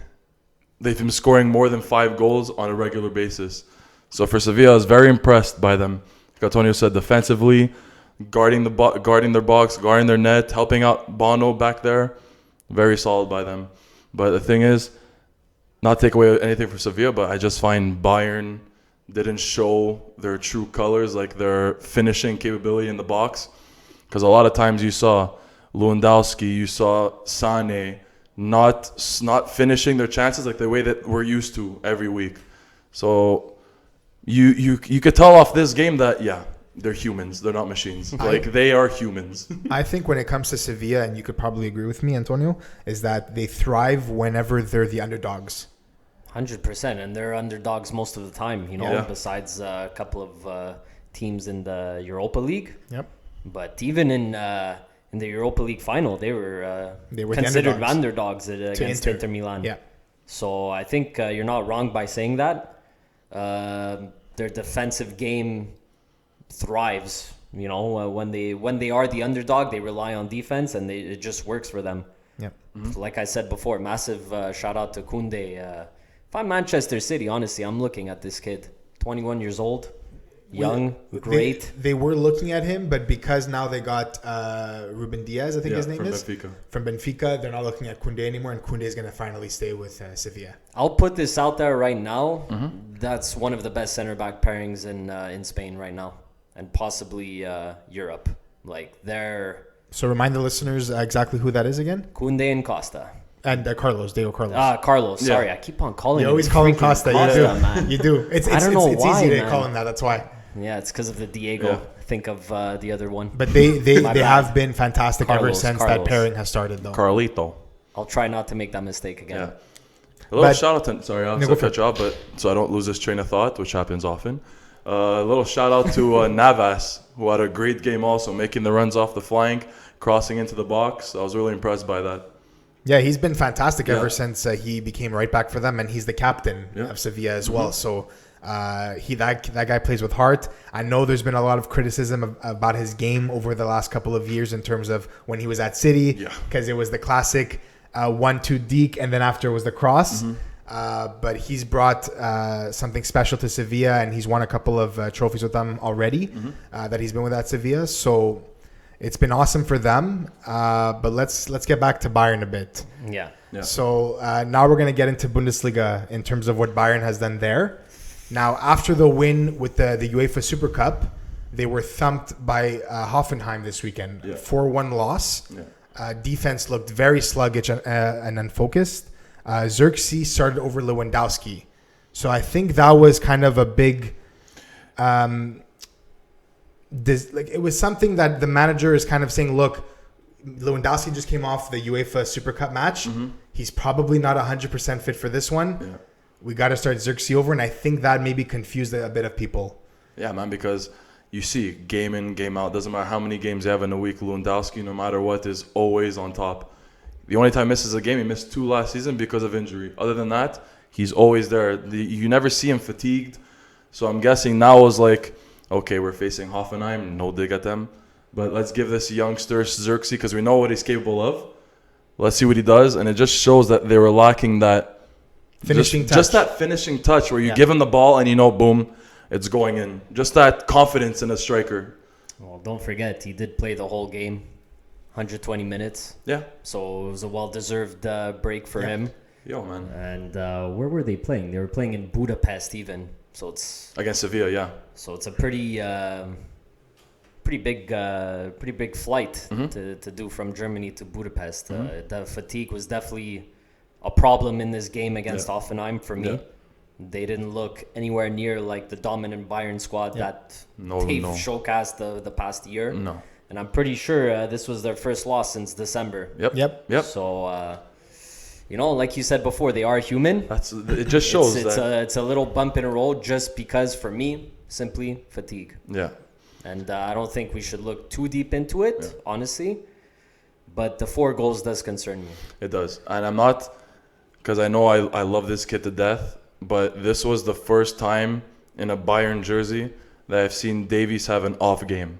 scoring more than 5 goals on a regular basis. So for Sevilla, I was very impressed by them. Like Antonio said, defensively, guarding their box, guarding their net, helping out Bono back there. Very solid by them. But the thing is, not take away anything from Sevilla, but I just find Bayern didn't show their true colors, like their finishing capability in the box. Because a lot of times you saw Lewandowski, you saw Sané not finishing their chances like the way that we're used to every week. So you could tell off this game that, yeah, they're humans. They're not machines. Like, they are humans. I think when it comes to Sevilla, and you could probably agree with me, Antonio, is that they thrive whenever they're the underdogs. 100%, and they're underdogs most of the time, besides a couple of teams in the Europa League. Yep. But even in the Europa League final, they were considered underdogs against Inter Milan. Yeah. So I think you're not wrong by saying that. Their defensive game thrives. When they are the underdog, they rely on defense, and it just works for them. Yep. Mm-hmm. Like I said before, massive shout out to Koundé. If I'm Manchester City, honestly, I'm looking at this kid, 21 years old, young, great. They were looking at him, but because now they got Ruben Diaz, I think his name is. Benfica. From Benfica, they're not looking at Koundé anymore, and Koundé is going to finally stay with Sevilla. I'll put this out there right now. That's one of the best center back pairings in Spain right now, and possibly Europe. Like, they're... So remind the listeners exactly who that is again. Koundé and Costa. And Diego Carlos. Carlos. Yeah. Sorry, I keep on calling him. You always call him Costa. You do. Man. You do. It's I don't know it's why, easy to man. call him that. That's why. Yeah, it's because of the Diego. Yeah. Think of the other one. But they My bad. have been fantastic ever Carlos, since that Carlos. pairing has started, though. Carlito. I'll try not to make that mistake again. Yeah. A little But- shout out to, sorry, Alex, No, go I'll for cut you off, but so I don't lose this train of thought, which happens often. A little shout out to Navas, who had a great game also, making the runs off the flank, crossing into the box. I was really impressed by that. Yeah, he's been fantastic Yeah. ever since he became right back for them, and he's the captain Yeah. of Sevilla as well. So that guy plays with heart. I know there's been a lot of criticism about his game over the last couple of years in terms of when he was at City, Yeah. because it was the classic 1-2 deke, and then after was the cross. But he's brought something special to Sevilla, and he's won a couple of trophies with them already that he's been with at Sevilla. So it's been awesome for them. But let's get back to Bayern a bit. Yeah. Yeah. So now we're going to get into Bundesliga in terms of what Bayern has done there. Now, after the win with the UEFA Super Cup, they were thumped by Hoffenheim this weekend. Yeah. 4-1 loss. Yeah. Defense looked very sluggish and unfocused. Xerxes started over Lewandowski. So I think that was kind of a big... it was something that the manager is kind of saying, look, Lewandowski just came off the UEFA Super Cup match. He's probably not 100% fit for this one. Yeah. We got to start Xerxes over, and I think that maybe confused a bit of people. Yeah, man, because you see game in, game out. Doesn't matter how many games you have in a week. Lewandowski, no matter what, is always on top. The only time he misses a game, he missed 2 last season because of injury. Other than that, he's always there. You never see him fatigued. So I'm guessing now was like, okay, we're facing Hoffenheim. No dig at them. But let's give this youngster Xerxes, because we know what he's capable of. Let's see what he does. And it just shows that they were lacking that Finishing touch. Just that finishing touch where you Yeah. give him the ball and boom, it's going in. Just that confidence in a striker. Well, don't forget, he did play the whole game, 120 minutes. Yeah. So it was a well-deserved break for Yeah. him. Yo, man. And where were they playing? They were playing in Budapest even. So it's Against Sevilla, yeah. a pretty big flight to do from Germany to Budapest. The fatigue was definitely a problem in this game against Hoffenheim for me. Yeah. They didn't look anywhere near like the dominant Bayern squad that No, they've no. showcased the past year. No. And I'm pretty sure this was their first loss since December. Yep. So, like you said before, they are human. It just shows It's a little bump in a road just because, for me, simply fatigue. Yeah. And I don't think we should look too deep into it, honestly. But the 4 goals does concern me. It does. And I'm not, because I know I love this kid to death, but this was the first time in a Bayern jersey that I've seen Davies have an off game.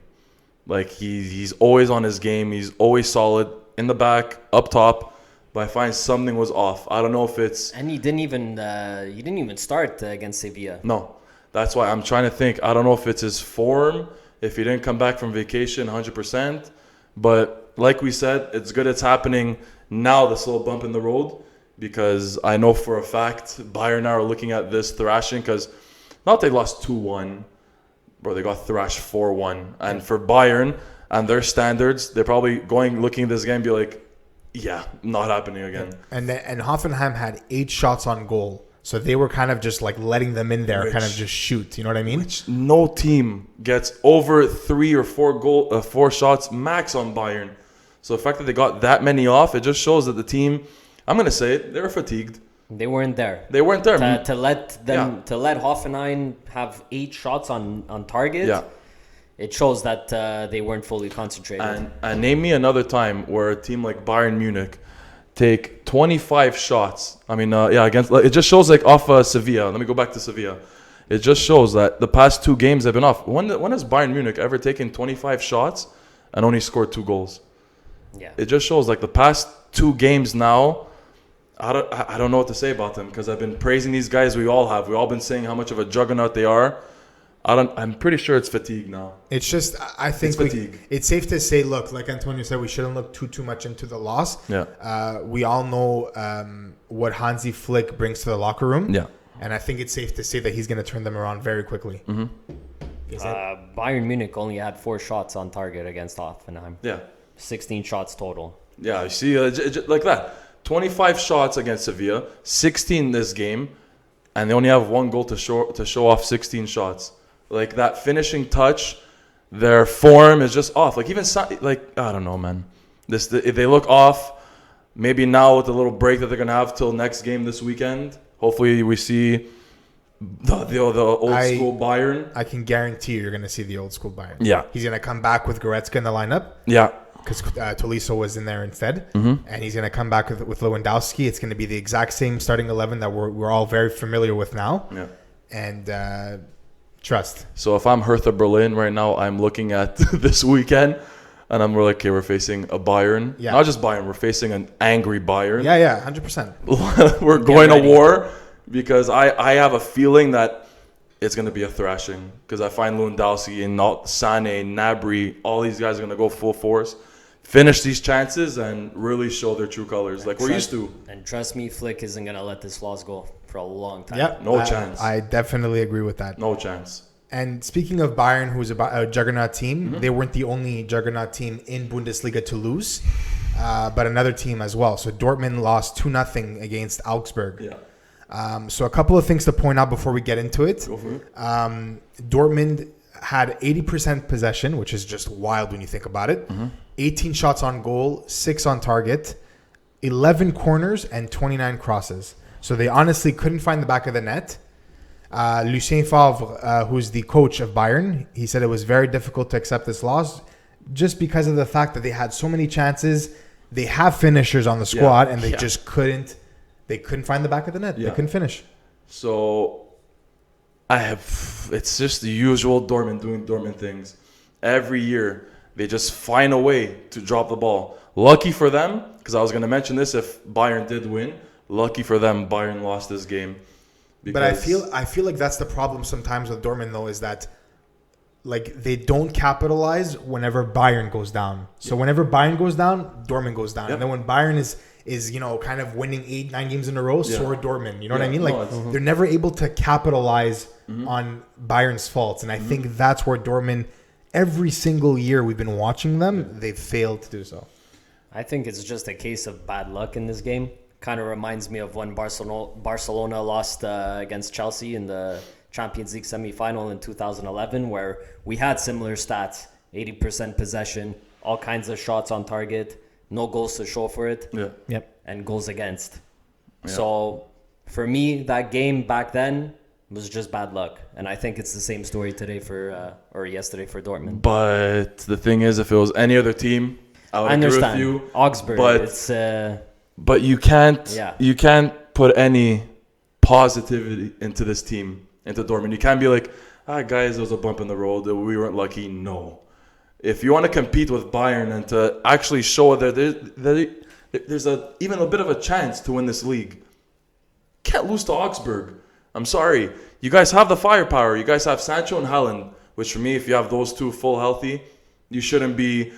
Like, he's always on his game. He's always solid in the back, up top. But I find something was off. I don't know if it's... And he didn't even start against Sevilla. No. That's why I'm trying to think. I don't know if it's his form, if he didn't come back from vacation 100%. But like we said, it's good it's happening now, this little bump in the road, because I know for a fact Bayern now are looking at this thrashing, because not they lost 2-1, bro, they got thrashed 4-1. And for Bayern and their standards, they're probably looking at this game and be like, yeah, not happening again. And Hoffenheim had 8 shots on goal. So they were kind of just like letting them in there, kind of just shoot. You know what I mean? No team gets over 3 or 4 shots max on Bayern. So the fact that they got that many off, it just shows that the team, I'm going to say it, they were fatigued. They weren't there. They weren't there. To let Hoffenheim have 8 shots on target. Yeah. It shows that they weren't fully concentrated. And name me another time where a team like Bayern Munich take 25 shots. I mean, against, it just shows like off Sevilla. Let me go back to Sevilla. It just shows that the past 2 games have been off. When has Bayern Munich ever taken 25 shots and only scored 2 goals? Yeah. It just shows like the past 2 games now. I don't know what to say about them, because I've been praising these guys. We all have. We've all been saying how much of a juggernaut they are. I'm pretty sure it's fatigue now. It's just, I think it's safe to say, look, like Antonio said, we shouldn't look too much into the loss. Yeah. We all know what Hansi Flick brings to the locker room. Yeah. And I think it's safe to say that he's going to turn them around very quickly. Mm-hmm. Bayern Munich only had 4 shots on target against Hoffenheim. Yeah. 16 shots total. Yeah, you see, like that. 25 shots against Sevilla, 16 this game, and they only have 1 goal to show off 16 shots. Like that finishing touch, their form is just off. Like even I don't know, man. If they look off, maybe now with the little break that they're gonna have till next game this weekend, hopefully we see the old school Bayern. I can guarantee you're gonna see the old school Bayern. Yeah, he's gonna come back with Goretzka in the lineup. Yeah, because Tolisso was in there instead, and he's gonna come back with Lewandowski. It's gonna be the exact same starting 11 that we're all very familiar with now. Yeah, and. Trust. So if I'm Hertha Berlin right now, I'm looking at this weekend, and we're like, okay, we're facing a Bayern. Yeah. Not just Bayern, we're facing an angry Bayern. Yeah, 100%. We're going to war, because I have a feeling that it's going to be a thrashing, because I find Lewandowski and Sané, Gnabry, all these guys are going to go full force, finish these chances, and really show their true colors like we're used to. And trust me, Flick isn't going to let this loss go for a long time. Yep. No chance. I definitely agree with that. No chance. And speaking of Bayern, who's a juggernaut team, they weren't the only juggernaut team in Bundesliga to lose, but another team as well. So Dortmund lost 2-0 against Augsburg. Yeah. So a couple of things to point out before we get into it. Go for it. Dortmund had 80% possession, which is just wild when you think about it. 18 shots on goal, 6 on target, 11 corners, and 29 crosses. So they honestly couldn't find the back of the net. Lucien Favre, who's the coach of Bayern, he said it was very difficult to accept this loss just because of the fact that they had so many chances. They have finishers on the squad, and they just couldn't. They couldn't find the back of the net. They couldn't finish. So it's just the usual Dortmund doing Dortmund things. Every year, they just find a way to drop the ball. Lucky for them, because I was going to mention this if Bayern did win. Lucky for them, Bayern lost this game. But I feel like that's the problem sometimes with Dortmund, though, is that like they don't capitalize whenever Bayern goes down. So whenever Bayern goes down, Dortmund goes down. And then when Bayern is kind of winning 8-9 games in a row, so are Dortmund. You know what I mean? Like they're never able to capitalize on Bayern's faults. And I think that's where Dortmund, every single year we've been watching them, they've failed to do so. I think it's just a case of bad luck in this game. Kind of reminds me of when Barcelona lost against Chelsea in the Champions League semi-final in 2011, where we had similar stats, 80% possession, all kinds of shots on target, no goals to show for it, and goals against. Yeah. So for me, that game back then was just bad luck. And I think it's the same story today or yesterday for Dortmund. But the thing is, if it was any other team, I would agree with you. Augsburg, but you can't put any positivity into this team, into Dortmund. You can't be like, guys, there was a bump in the road, we weren't lucky. No. If you want to compete with Bayern and to actually show that there's even a bit of a chance to win this league, can't lose to Augsburg. I'm sorry. You guys have the firepower. You guys have Sancho and Haaland, which for me, if you have those two full healthy, you shouldn't be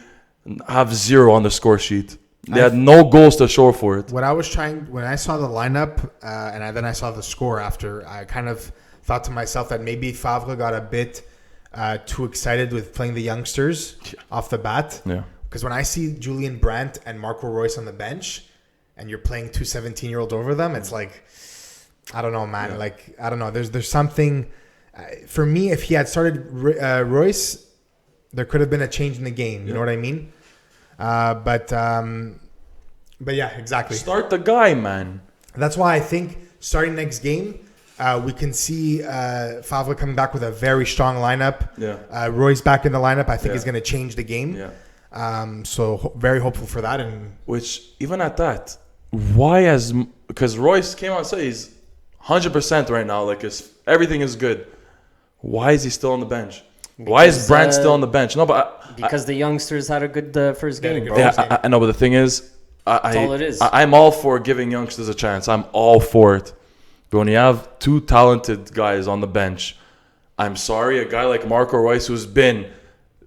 have 0 on the score sheet. They had no goals to show for it. When I saw the lineup then I saw the score after, I kind of thought to myself that maybe Favre got a bit too excited with playing the youngsters off the bat. Yeah. Because when I see Julian Brandt and Marco Reus on the bench and you're playing two 17-year-olds over them, it's like, I don't know, man. Yeah. Like, I don't know. There's something. For me, if he had started Reus, there could have been a change in the game. You know what I mean? But yeah, exactly. Start the guy, man. That's why I think starting next game, we can see Favre coming back with a very strong lineup. Yeah. Roy's back in the lineup. I think is going to change the game. Yeah. So very hopeful for that. And which, even at that, because Royce came out and said he's 100% right now. Like, everything is good. Why is he still on the bench? Why is Brandt still on the bench? No, but because the youngsters had a good first game, bro. yeah, I know, but the thing is, That's all it is. I'm all for giving youngsters a chance. I'm all for it. But when you have two talented guys on the bench, I'm sorry, a guy like Marco Reus, who's been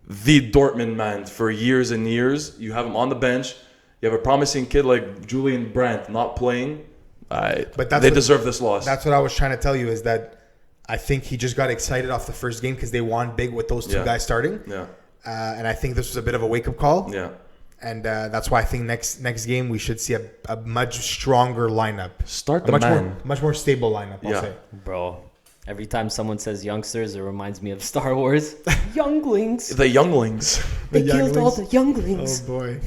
the Dortmund man for years and years, you have him on the bench. You have a promising kid like Julian Brandt not playing. They deserve this loss. That's what I was trying to tell you, is that I think he just got excited off the first game because they won big with those two guys starting. Yeah. And I think this was a bit of a wake-up call. Yeah. And that's why I think next game we should see a much stronger lineup. Start the man. Much more stable lineup, I'll say. Bro, every time someone says youngsters, it reminds me of Star Wars. Younglings. The younglings. They killed all the younglings. Oh, boy.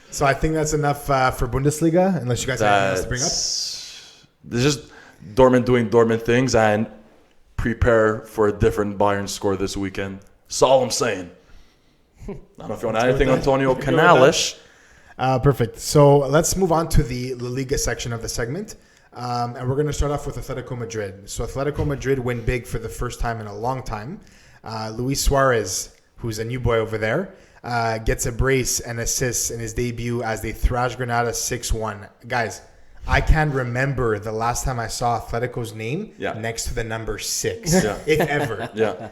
So I think that's enough for Bundesliga, unless you guys have anything else to bring up. There's just Dortmund doing Dortmund things and prepare for a different Bayern score this weekend. That's all I'm saying. I don't know if you want to add anything, Antonio Canales. Perfect. So let's move on to the La Liga section of the segment. And we're going to start off with Atletico Madrid. So Atletico Madrid win big for the first time in a long time. Luis Suarez, who's a new boy over there, gets a brace and assists in his debut as they thrash Granada 6-1. Guys, I can't remember the last time I saw Atletico's name next to the number 6, if ever. Yeah.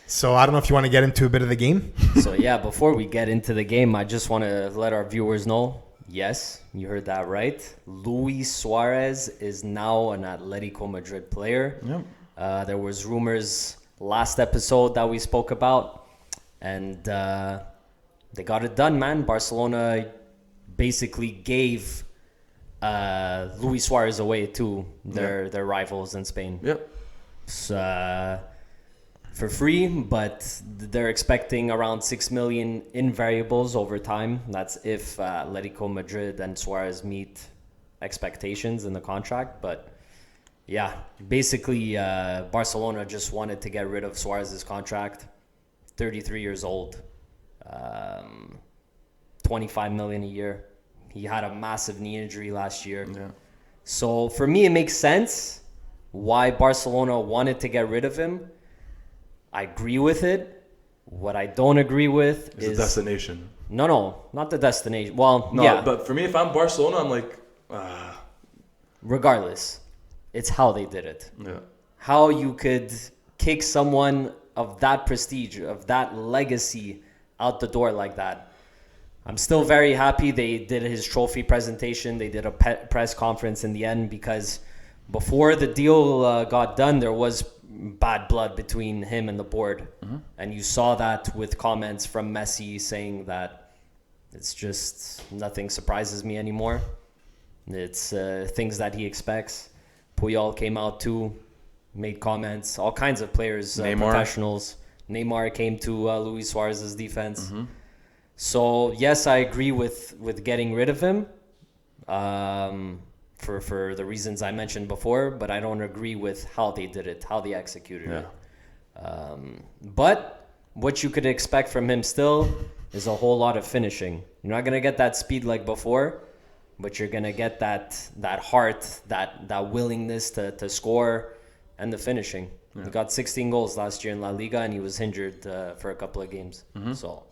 So I don't know if you want to get into a bit of the game. So yeah, before we get into the game, I just want to let our viewers know, yes, you heard that right. Luis Suarez is now an Atletico Madrid player. Yep. There was rumors last episode that we spoke about, and they got it done, man. Barcelona basically gave Luis Suarez away to their rivals in Spain. Yep. For free, but they're expecting around 6 million in variables over time. That's if Atletico Madrid and Suarez meet expectations in the contract. But yeah, basically Barcelona just wanted to get rid of Suarez's contract. 33 years old, 25 million a year. He had a massive knee injury last year. Yeah. So for me, it makes sense why Barcelona wanted to get rid of him. I agree with it. What I don't agree with is the destination. No, not the destination. Well, No, yeah. but for me, if I'm Barcelona, I'm like, Regardless, it's how they did it. yeah. How you could kick someone of that prestige, of that legacy out the door like that. I'm still very happy they did his trophy presentation. They did a press conference in the end because before the deal got done, there was bad blood between him and the board. Mm-hmm. And you saw that with comments from Messi saying that it's just nothing surprises me anymore. It's things that he expects. Puyol came out too, made comments. All kinds of players, professionals. Neymar came to Luis Suarez's defense. Mm-hmm. So yes, I agree with getting rid of him. For the reasons I mentioned before, but I don't agree with how they did it, how they executed it. But what you could expect from him still is a whole lot of finishing. You're not going to get that speed like before, but you're going to get that heart, that willingness to score and the finishing. Yeah. He got 16 goals last year in La Liga, and he was injured for a couple of games. Mm-hmm. So,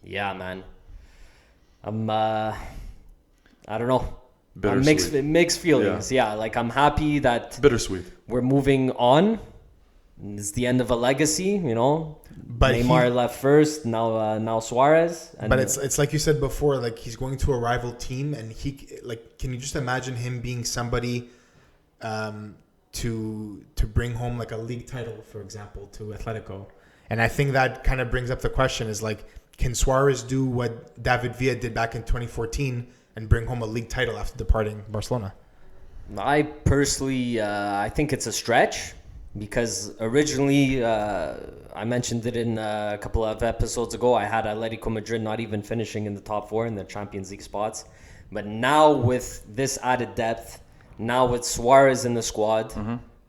yeah, man. I don't know. Mixed feelings. Yeah, like I'm happy that bittersweet. we're moving on, it's the end of a legacy, you know. But Neymar left first, now Suarez. And but it's like you said before, like he's going to a rival team, and can you just imagine him being somebody to bring home like a league title, for example, to Atletico? And I think that kind of brings up the question: is like, can Suarez do what David Villa did back in 2014 and bring home a league title after departing Barcelona? I personally, I think it's a stretch because originally, I mentioned it in a couple of episodes ago. I had Atletico Madrid not even finishing in the top 4 in the Champions League spots. But now with this added depth, now with Suarez in the squad,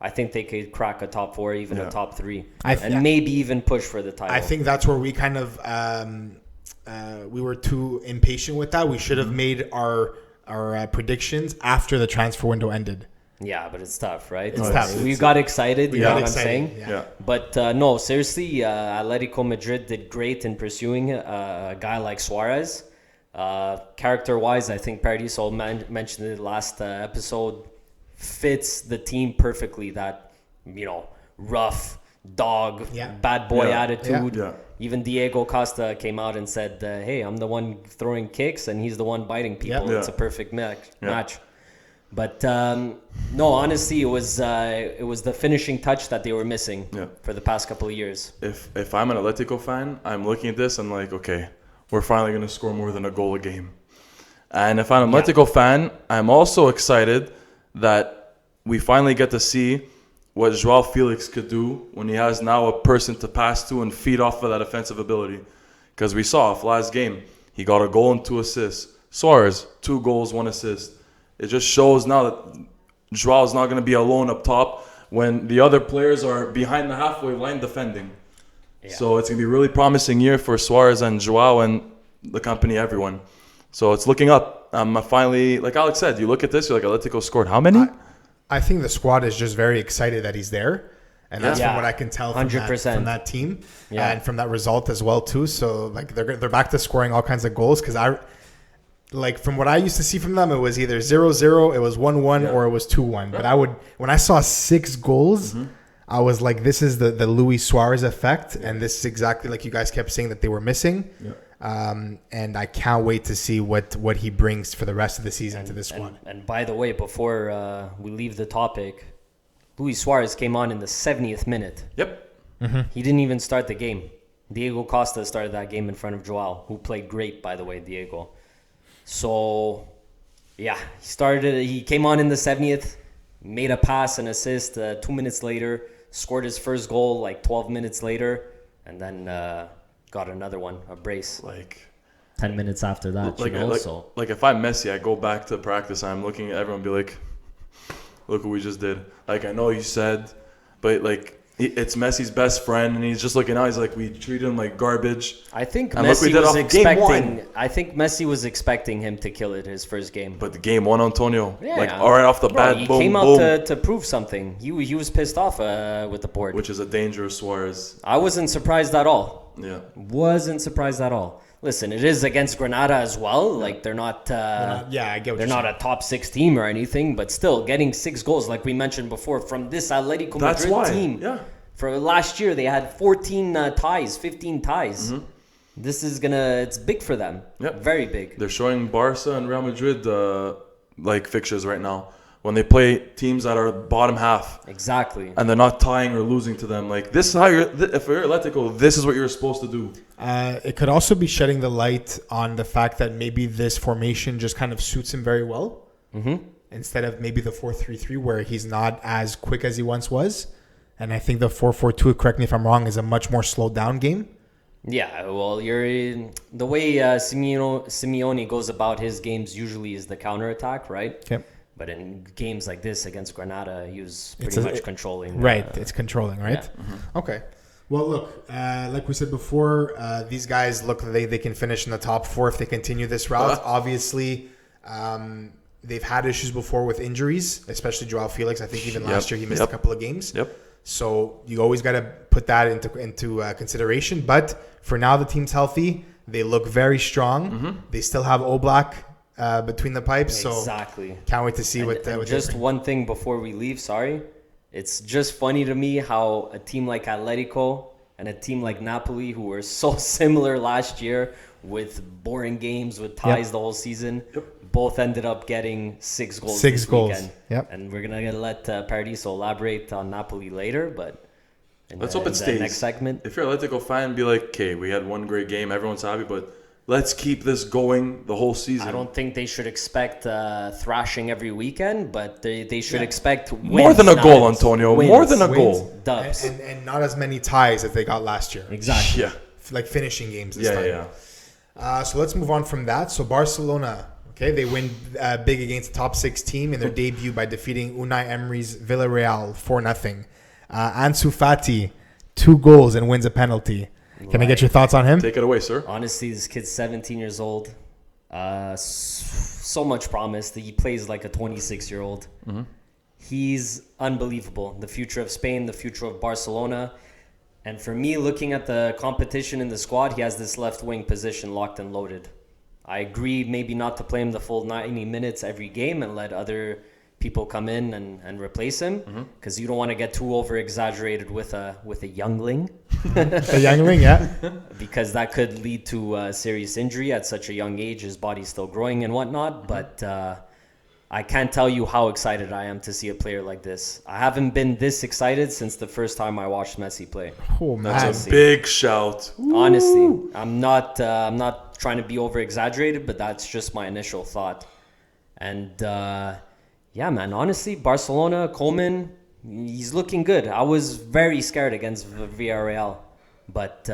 I think they could crack a top 4, even a top 3, and maybe even push for the title. I think that's where we kind of we were too impatient with that. We should have made our predictions after the transfer window ended. Yeah, but it's tough, right? It's tough. We got excited, you know what I'm saying? Yeah. But no, seriously, Atletico Madrid did great in pursuing a guy like Suarez. Character-wise, I think Paradiso mentioned it last episode, fits the team perfectly. That, you know, rough dog, bad boy attitude. Yeah. Even Diego Costa came out and said, hey, I'm the one throwing kicks and he's the one biting people. Yeah. It's a perfect match. But no, honestly, it was the finishing touch that they were missing for the past couple of years. If I'm an Atletico fan, I'm looking at this and like, okay, we're finally going to score more than a goal a game. And if I'm an Atletico fan, I'm also excited that we finally get to see what Joao Felix could do when he has now a person to pass to and feed off of that offensive ability. Because we saw last game, he got a goal and 2 assists. Suarez, 2 goals, 1 assist. It just shows now that Joao is not going to be alone up top when the other players are behind the halfway line defending. Yeah. So it's going to be a really promising year for Suarez and Joao and the company, everyone. So it's looking up. Finally, like Alex said, you look at this, you're like, Atletico scored how many? I think the squad is just very excited that he's there. And that's from what I can tell from that team and from that result as well, too. So, like, they're back to scoring all kinds of goals because from what I used to see from them, it was either 0-0, it was 1-1, or it was 2-1. But when I saw 6 goals, I was like, this is the Luis Suarez effect. And this is exactly like you guys kept saying that they were missing. And I can't wait to see what he brings for the rest of the season to this squad. And by the way, before we leave the topic, Luis Suarez came on in the 70th minute. Yep. He didn't even start the game. Diego Costa started that game in front of Joao, who played great, by the way, Diego. So, yeah, he came on in the 70th, made a pass and assist 2 minutes later, scored his first goal like 12 minutes later, and then got another one, a brace. Like 10 minutes after that, like if I'm Messi, I go back to practice, I'm looking at everyone and be like, look what we just did. Like, I know you said, but like, it's Messi's best friend, and he's just looking out. He's like, we treat him like garbage. I think and Messi was expecting. I think Messi was expecting him to kill it his first game. But the game won, Antonio. All right off the bat, he boom, came boom. out to prove something. He was pissed off with the board, which is a dangerous Suarez. I wasn't surprised at all. Yeah, wasn't surprised at all. Listen, it is against Granada as well. Like they're not. I get what they're not a top 6 team or anything, but still getting 6 goals, like we mentioned before, from this Atletico Madrid team. Yeah. For last year, they had 14 ties, 15 ties. This is it's big for them. Yep. Very big. They're showing Barca and Real Madrid fixtures right now when they play teams that are bottom half. Exactly. And they're not tying or losing to them. Like, this is how if you're Atletico, this is what you're supposed to do. It could also be shedding the light on the fact that maybe this formation just kind of suits him very well. Instead of maybe the 4-3-3 where he's not as quick as he once was. And I think the 4-4-2, correct me if I'm wrong, is a much more slowed down game. Yeah, well, the way Simeone goes about his games usually is the counterattack, right? Okay. But in games like this against Granada, he was pretty much controlling. Right, it's controlling, right? Yeah. Okay. Well, look, like we said before, these guys look they can finish in the top 4 if they continue this route. Obviously, they've had issues before with injuries, especially Joao Felix. I think even last year he missed a couple of games. So you always got to put that into consideration. But for now, the team's healthy. They look very strong. They still have Oblak between the pipes. Exactly. So can't wait to see what just one thing before we leave. Sorry, It's just funny to me how a team like Atletico and a team like Napoli, who were so similar last year with boring games, with ties the whole season, both ended up getting 6 goals this weekend. Yep. And we're going to let Paradiso elaborate on Napoli later, but Let's hope it stays. Next segment. If you're an Atletico fan, be like, okay, we had one great game, everyone's happy, but let's keep this going the whole season. I don't think they should expect thrashing every weekend, but they should expect wins. More than a goal, Antonio. Wins. More than a goal. Dubs. And not as many ties as they got last year. Exactly. Yeah. Like finishing games this time. Yeah. So let's move on from that. So Barcelona, okay, they win big against the top 6 team in their debut by defeating Unai Emery's Villarreal 4-0. Ansu Fati, 2 goals and wins a penalty. Can I get your thoughts on him? Take it away, sir. Honestly, this kid's 17 years old. So much promise that he plays like a 26-year-old. He's unbelievable. The future of Spain, the future of Barcelona. And for me, looking at the competition in the squad, he has this left wing position locked and loaded. I agree maybe not to play him the full 90 minutes every game and let other people come in and replace him, because you don't want to get too over exaggerated with a youngling. The youngling, yeah. Because that could lead to serious injury at such a young age. His body's still growing and whatnot. But I can't tell you how excited I am to see a player like this. I haven't been this excited since the first time I watched Messi play. Oh man, that's a big shout. Honestly, I'm not trying to be over exaggerated, but that's just my initial thought. And yeah, man, honestly, Barcelona, Koeman, he's looking good. I was very scared against Villarreal, but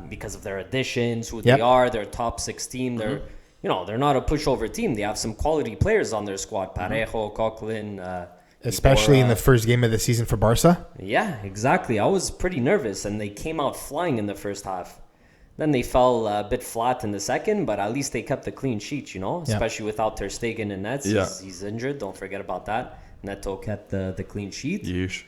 because of their additions, who they are, their top 6 team, they're not a pushover team. They have some quality players on their squad. Parejo, Coquelin, especially Iborra. in the first game of the season for Barca. Yeah, exactly. I was pretty nervous, and they came out flying in the first half. Then they fell a bit flat in the second, but at least they kept the clean sheet, especially without Ter Stegen and Nets. Yeah. He's injured. Don't forget about that. Neto kept the clean sheet. Yeesh.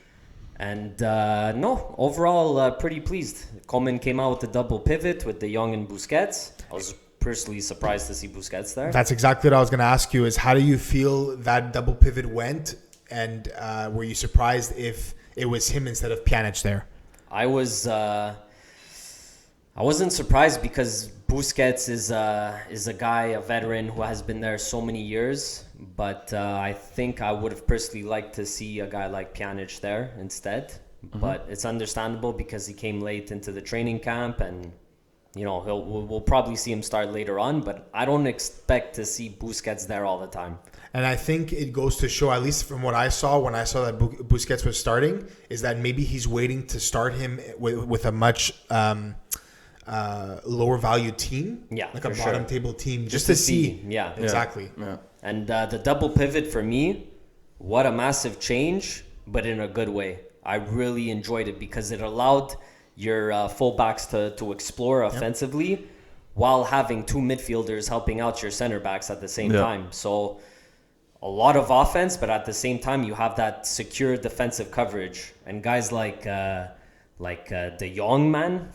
And no, overall, pretty pleased. Koeman came out with the double pivot with De Jong and Busquets. I was personally surprised to see Busquets there. That's exactly what I was going to ask you, is how do you feel that double pivot went? And were you surprised if it was him instead of Pjanic there? I wasn't surprised because Busquets is a guy, a veteran who has been there so many years. But I think I would have personally liked to see a guy like Pjanic there instead. But it's understandable because he came late into the training camp, and we'll probably see him start later on. But I don't expect to see Busquets there all the time. And I think it goes to show, at least from what I saw when I saw that Busquets was starting, is that maybe he's waiting to start him with a much lower value team, like a bottom table team, just to see. Yeah, exactly. Yeah. And the double pivot for me, what a massive change, but in a good way. I really enjoyed it because it allowed your fullbacks to explore offensively while having 2 midfielders helping out your center backs at the same time. So a lot of offense, but at the same time you have that secure defensive coverage. And guys like De Jong, man,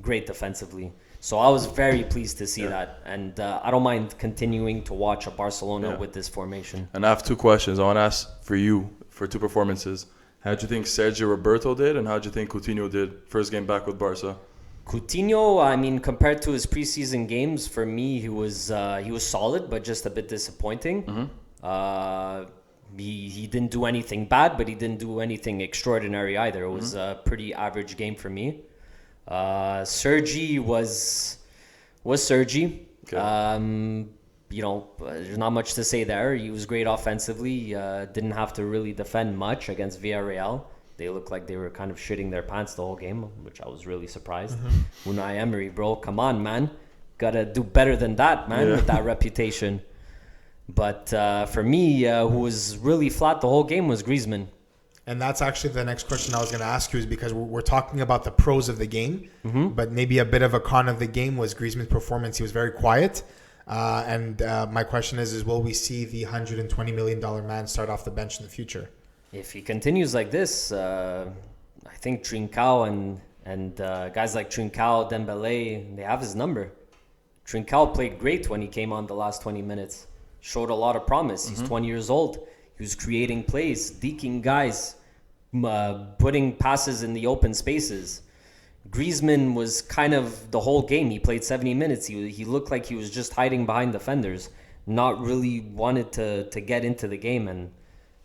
great defensively. So I was very pleased to see that. And I don't mind continuing to watch a Barcelona with this formation. And I have 2 questions. I want to ask for you for 2 performances. How do you think Sergio Roberto did, and how do you think Coutinho did first game back with Barca? Coutinho, I mean, compared to his preseason games, for me, he was solid, but just a bit disappointing. He didn't do anything bad, but he didn't do anything extraordinary either. It was a pretty average game for me. Sergi was Sergi. Okay. There's not much to say there. He was great offensively. Didn't have to really defend much against Villarreal. They looked like they were kind of shitting their pants the whole game, which I was really surprised. Unai Emery, bro, come on, man. Gotta do better than that, man, with that reputation. But for me, who was really flat the whole game was Griezmann. And that's actually the next question I was going to ask you, is because we're talking about the pros of the game, but maybe a bit of a con of the game was Griezmann's performance. He was very quiet. And my question is will we see the $120 million man start off the bench in the future? If he continues like this, I think Trincao and guys like Trincao, Dembele, they have his number. Trincao played great when he came on the last 20 minutes. Showed a lot of promise. He's 20 years old. He was creating plays, deking guys. putting passes in the open spaces. Griezmann was kind of the whole game. He played 70 minutes. He looked like he was just hiding behind defenders, not really wanted to get into the game. And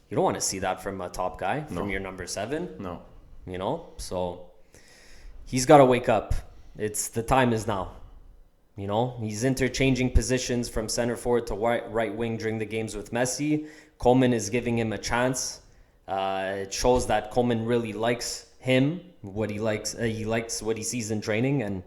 you don't want to see that from a top guy, from your number 7. No. You know? So he's got to wake up. The time is now. You know? He's interchanging positions from center forward to right wing during the games with Messi. Coleman is giving him a chance. It shows that Coleman really likes him, what he likes. He likes what he sees in training, and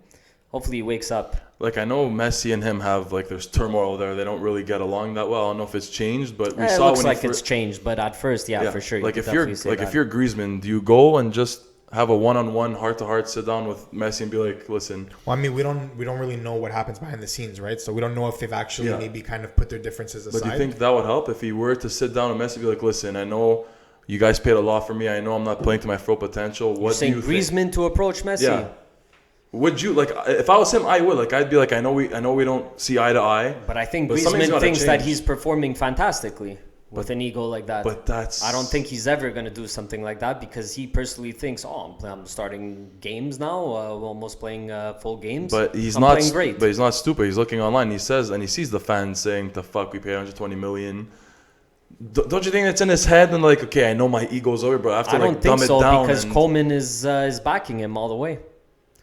hopefully he wakes up. Like, I know Messi and him have, like, there's turmoil there. They don't really get along that well. I don't know if it's changed, but we It saw looks when like it's changed, but at first, yeah, for sure. Like, you if could you're definitely say that. if you're Griezmann, do you go and just have a one-on-one, heart-to-heart sit down with Messi and be like, listen? Well, I mean, we don't really know what happens behind the scenes, right? So we don't know if they've actually maybe kind of put their differences aside. But do you think that would help if he were to sit down with Messi and be like, listen, I know you guys paid a lot for me. I know I'm not playing to my full potential. What do you think? Griezmann to approach Messi? Yeah. Would you, like, if I was him, I would. Like, I'd be like, I know we don't see eye to eye. But I think something's Griezmann gotta thinks that change. he's performing fantastically with an ego like that. But I don't think he's ever going to do something like that because he personally thinks, I'm starting games now, almost playing full games. But he's I'm not. playing great. But he's not stupid. He's looking online. He says, and he sees the fans saying, "The fuck, we paid 120 million." Don't you think it's in his head? And like, okay, I know my ego's over, but I have to I don't like think dumb so it down. because and Coleman is backing him all the way.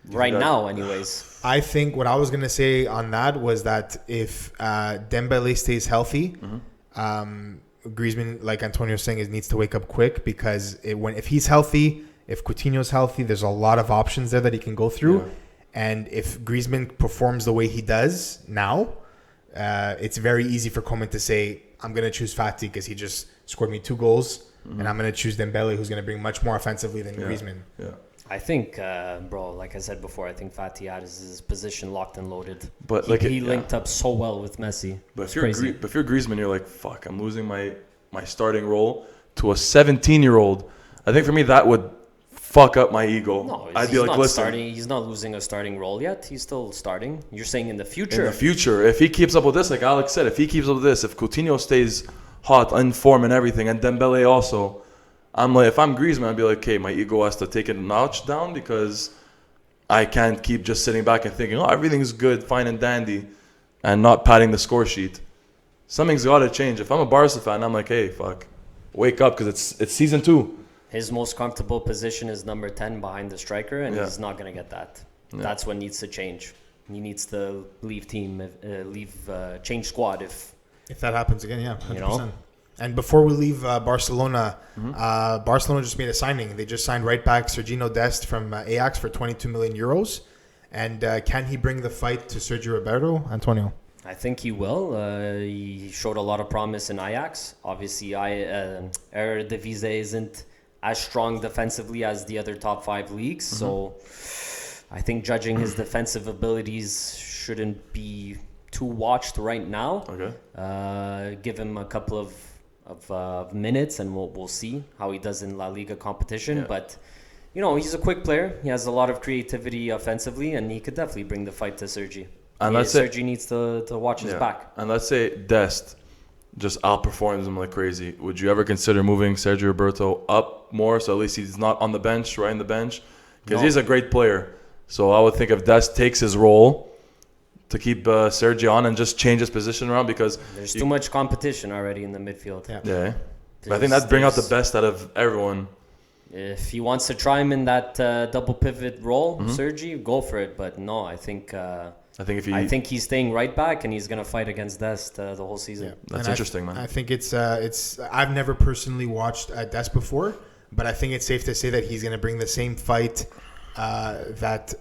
Right that- now, anyways. I think what I was going to say on that was that if Dembele stays healthy, Griezmann, like Antonio was saying, needs to wake up quick because if he's healthy, if Coutinho's healthy, there's a lot of options there that he can go through. Yeah. And if Griezmann performs the way he does now, it's very easy for Coleman to say, I'm going to choose Fati because he just scored me 2 goals, and I'm going to choose Dembele, who's going to bring much more offensively than Griezmann. Yeah. I think, bro, like I said before, I think Fati had his position locked and loaded. But he linked up so well with Messi. But It's if crazy. you're Griezmann, you're like, fuck, I'm losing my starting role to a 17-year-old. I think for me that would fuck up my ego. No, I'd be he's like, not listen. starting. He's not losing a starting role yet. He's still starting. You're saying in the future. In the future, if he keeps up with this, like Alex said, if he keeps up with this, if Coutinho stays hot, in form and everything, and Dembele also, I'm like, if I'm Griezmann, I'd be like, okay, my ego has to take a notch down because I can't keep just sitting back and thinking, everything's good, fine and dandy, and not padding the score sheet. Something's got to change. If I'm a Barca fan, I'm like, hey, fuck, wake up because it's season 2. His most comfortable position is number 10 behind the striker, and Yeah. he's not going to get that. Yeah. That's what needs to change. He needs to leave change squad if If that happens again, yeah, 100%. You know? And before we leave Barcelona, Barcelona just made a signing. They just signed right back Sergino Dest from Ajax for 22 million euros. And can he bring the fight to Sergio Roberto, Antonio? I think he will. He showed a lot of promise in Ajax. Obviously, Eredivisie isn't as strong defensively as the other top 5 leagues. So I think judging his defensive abilities shouldn't be too watched right now. Okay. Give him a couple of minutes and we'll see how he does in La Liga competition. Yeah. But, he's a quick player. He has a lot of creativity offensively, and he could definitely bring the fight to Sergi. And let's say- Sergi needs to watch his back. And let's say Dest just outperforms him like crazy. Would you ever consider moving Sergio Roberto up more so at least he's not on the bench, right in the bench? Because No. he's a great player. So I would think if Dest takes his role to keep Sergio on and just change his position around because There's too much competition already in the midfield. Yeah. yeah. But I think that'd bring out the best out of everyone. If he wants to try him in that double pivot role, Sergi, go for it. But no, I think I think he's staying right back, and he's gonna fight against Dest the whole season. that's And interesting, man. I think it's I've never personally watched Dest before, but I think it's safe to say that he's going to bring the same fight that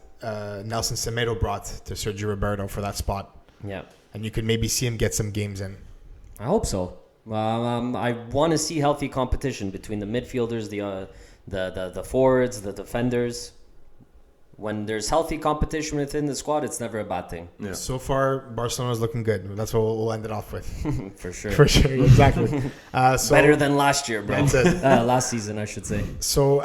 Nelson Semedo brought to Sergio Roberto for that spot. Yeah, And you could maybe see him get some games in. I hope so. I want to see healthy competition between the midfielders, the forwards, the defenders. When there's healthy competition within the squad, it's never a bad thing. Yeah. So far, Barcelona's looking good. That's what we'll end it off with. For sure. For sure, exactly. So, Better than last year, bro. That's it. Last season, I should say. So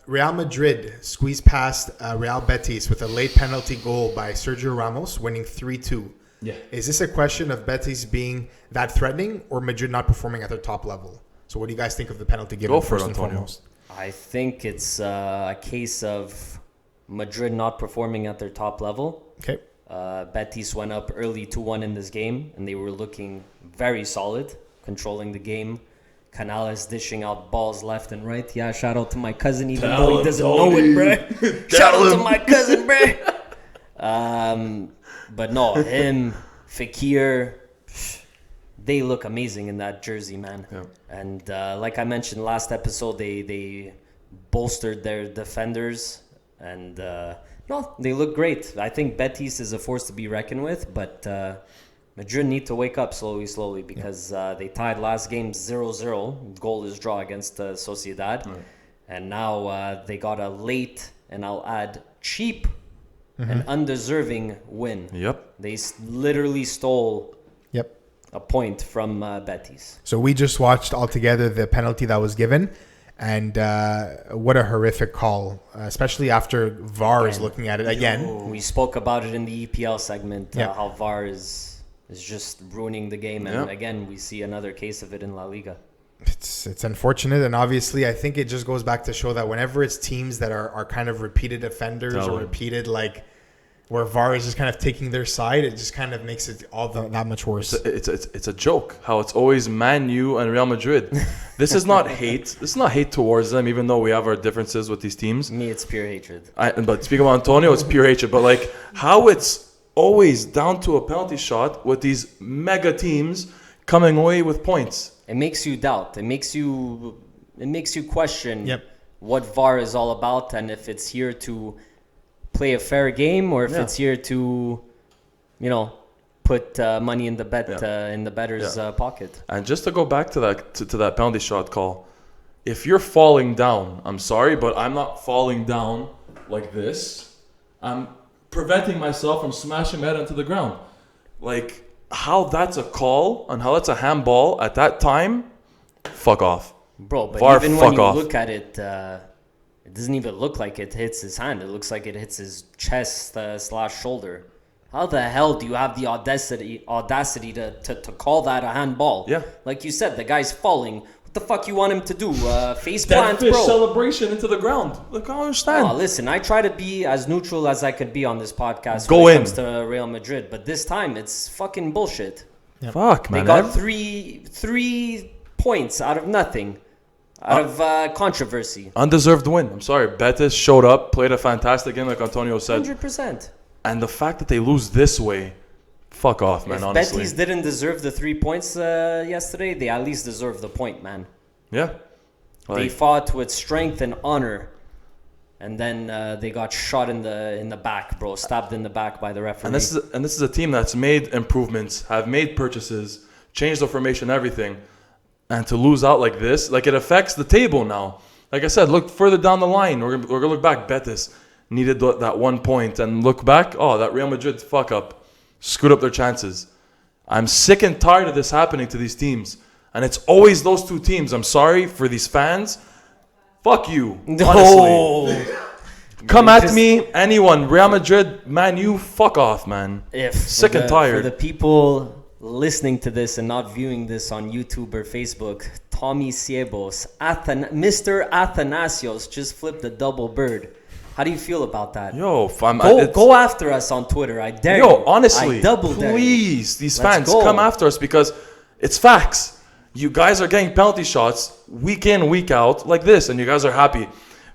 Real Madrid squeezed past Real Betis with a late penalty goal by Sergio Ramos, winning 3-2. Yeah. Is this a question of Betis being that threatening or Madrid not performing at their top level? So what do you guys think of the penalty given Go for it, first and Antonio. foremost? I think it's a case of Madrid not performing at their top level. Okay. Betis went up early 2-1 in this game, and they were looking very solid, controlling the game. Canales dishing out balls left and right. Yeah, shout out to my cousin, even though he doesn't know it, bruh. Shout out to my cousin, bruh. But no, him, Fekir, they look amazing in that jersey, man. Yeah. And like I mentioned last episode, they bolstered their defenders, and no, they look great. I think Betis is a force to be reckoned with, but Madrid need to wake up slowly because they tied last game 0-0, goalless draw against Sociedad, and now they got a late, and I'll add cheap and undeserving win. Yep. They literally stole Yep. a point from Betis. So we just watched altogether the penalty that was given, and what a horrific call, especially after VAR is looking at it again. We spoke about it in the EPL segment, Yeah. how VAR is just ruining the game, and again we see another case of it in La Liga. It's unfortunate, and obviously I think it just goes back to show that whenever it's teams that are kind of repeated offenders or repeated, like where VAR is just kind of taking their side, it just kind of makes it all that much worse. It's a joke how it's always Man U and Real Madrid. This is not hate. This is not hate towards them, even though we have our differences with these teams. Me, it's pure hatred. But speaking of Antonio, it's pure hatred. But like how it's always down to a penalty shot with these mega teams coming away with points. It makes you doubt. It makes you question Yep. what VAR is all about, and if it's here to play a fair game or if it's here to, put money in the bettor's pocket. And just to go back to that penalty shot call, if you're falling down, I'm sorry, but I'm not falling down like this. I'm preventing myself from smashing my head into the ground. Like how that's a call and how that's a handball at that time, fuck off. Bro, but VAR, even when fuck you off. look at it, it doesn't even look like it hits his hand. It looks like it hits his chest / shoulder. How the hell do you have the audacity to call that a handball? Yeah. Like you said, the guy's falling. What the fuck you want him to do? Face That plant, fish bro. celebration into the ground. Look, I don't understand. Oh, listen, I try to be as neutral as I could be on this podcast Go when it in. comes to Real Madrid, but this time it's fucking bullshit. Fuck, They man. got three points out of nothing, out of controversy. Undeserved win. I'm sorry. Betis showed up, played a fantastic game, like Antonio said. 100%. And the fact that they lose this way, fuck off, man, If honestly. Betis didn't deserve the 3 points yesterday, they at least deserve the point, man. Yeah. They fought with strength and honor, and then they got shot in the back, bro. Stabbed in the back by the referee. And this is a team that's made improvements, have made purchases, changed the formation, everything. And to lose out like this, like it affects the table now. Like I said, look further down the line. We're gonna look back. Betis needed that 1 point, and look back. Oh, that Real Madrid fuck up, screwed up their chances. I'm sick and tired of this happening to these teams, and it's always those two teams. I'm sorry for these fans. Fuck you. Honestly. Come at me, anyone. Real Madrid, Man U, fuck off, man. Sick and tired. For the people listening to this and not viewing this on YouTube or Facebook, Tommy Siebos, Mr. Athanasios just flipped a double bird. How do you feel about that? Yo, go after us on Twitter. I dare you. Yo, honestly, I double dare you. please, these Let's fans, go. come after us because it's facts. You guys are getting penalty shots week in, week out like this, and you guys are happy.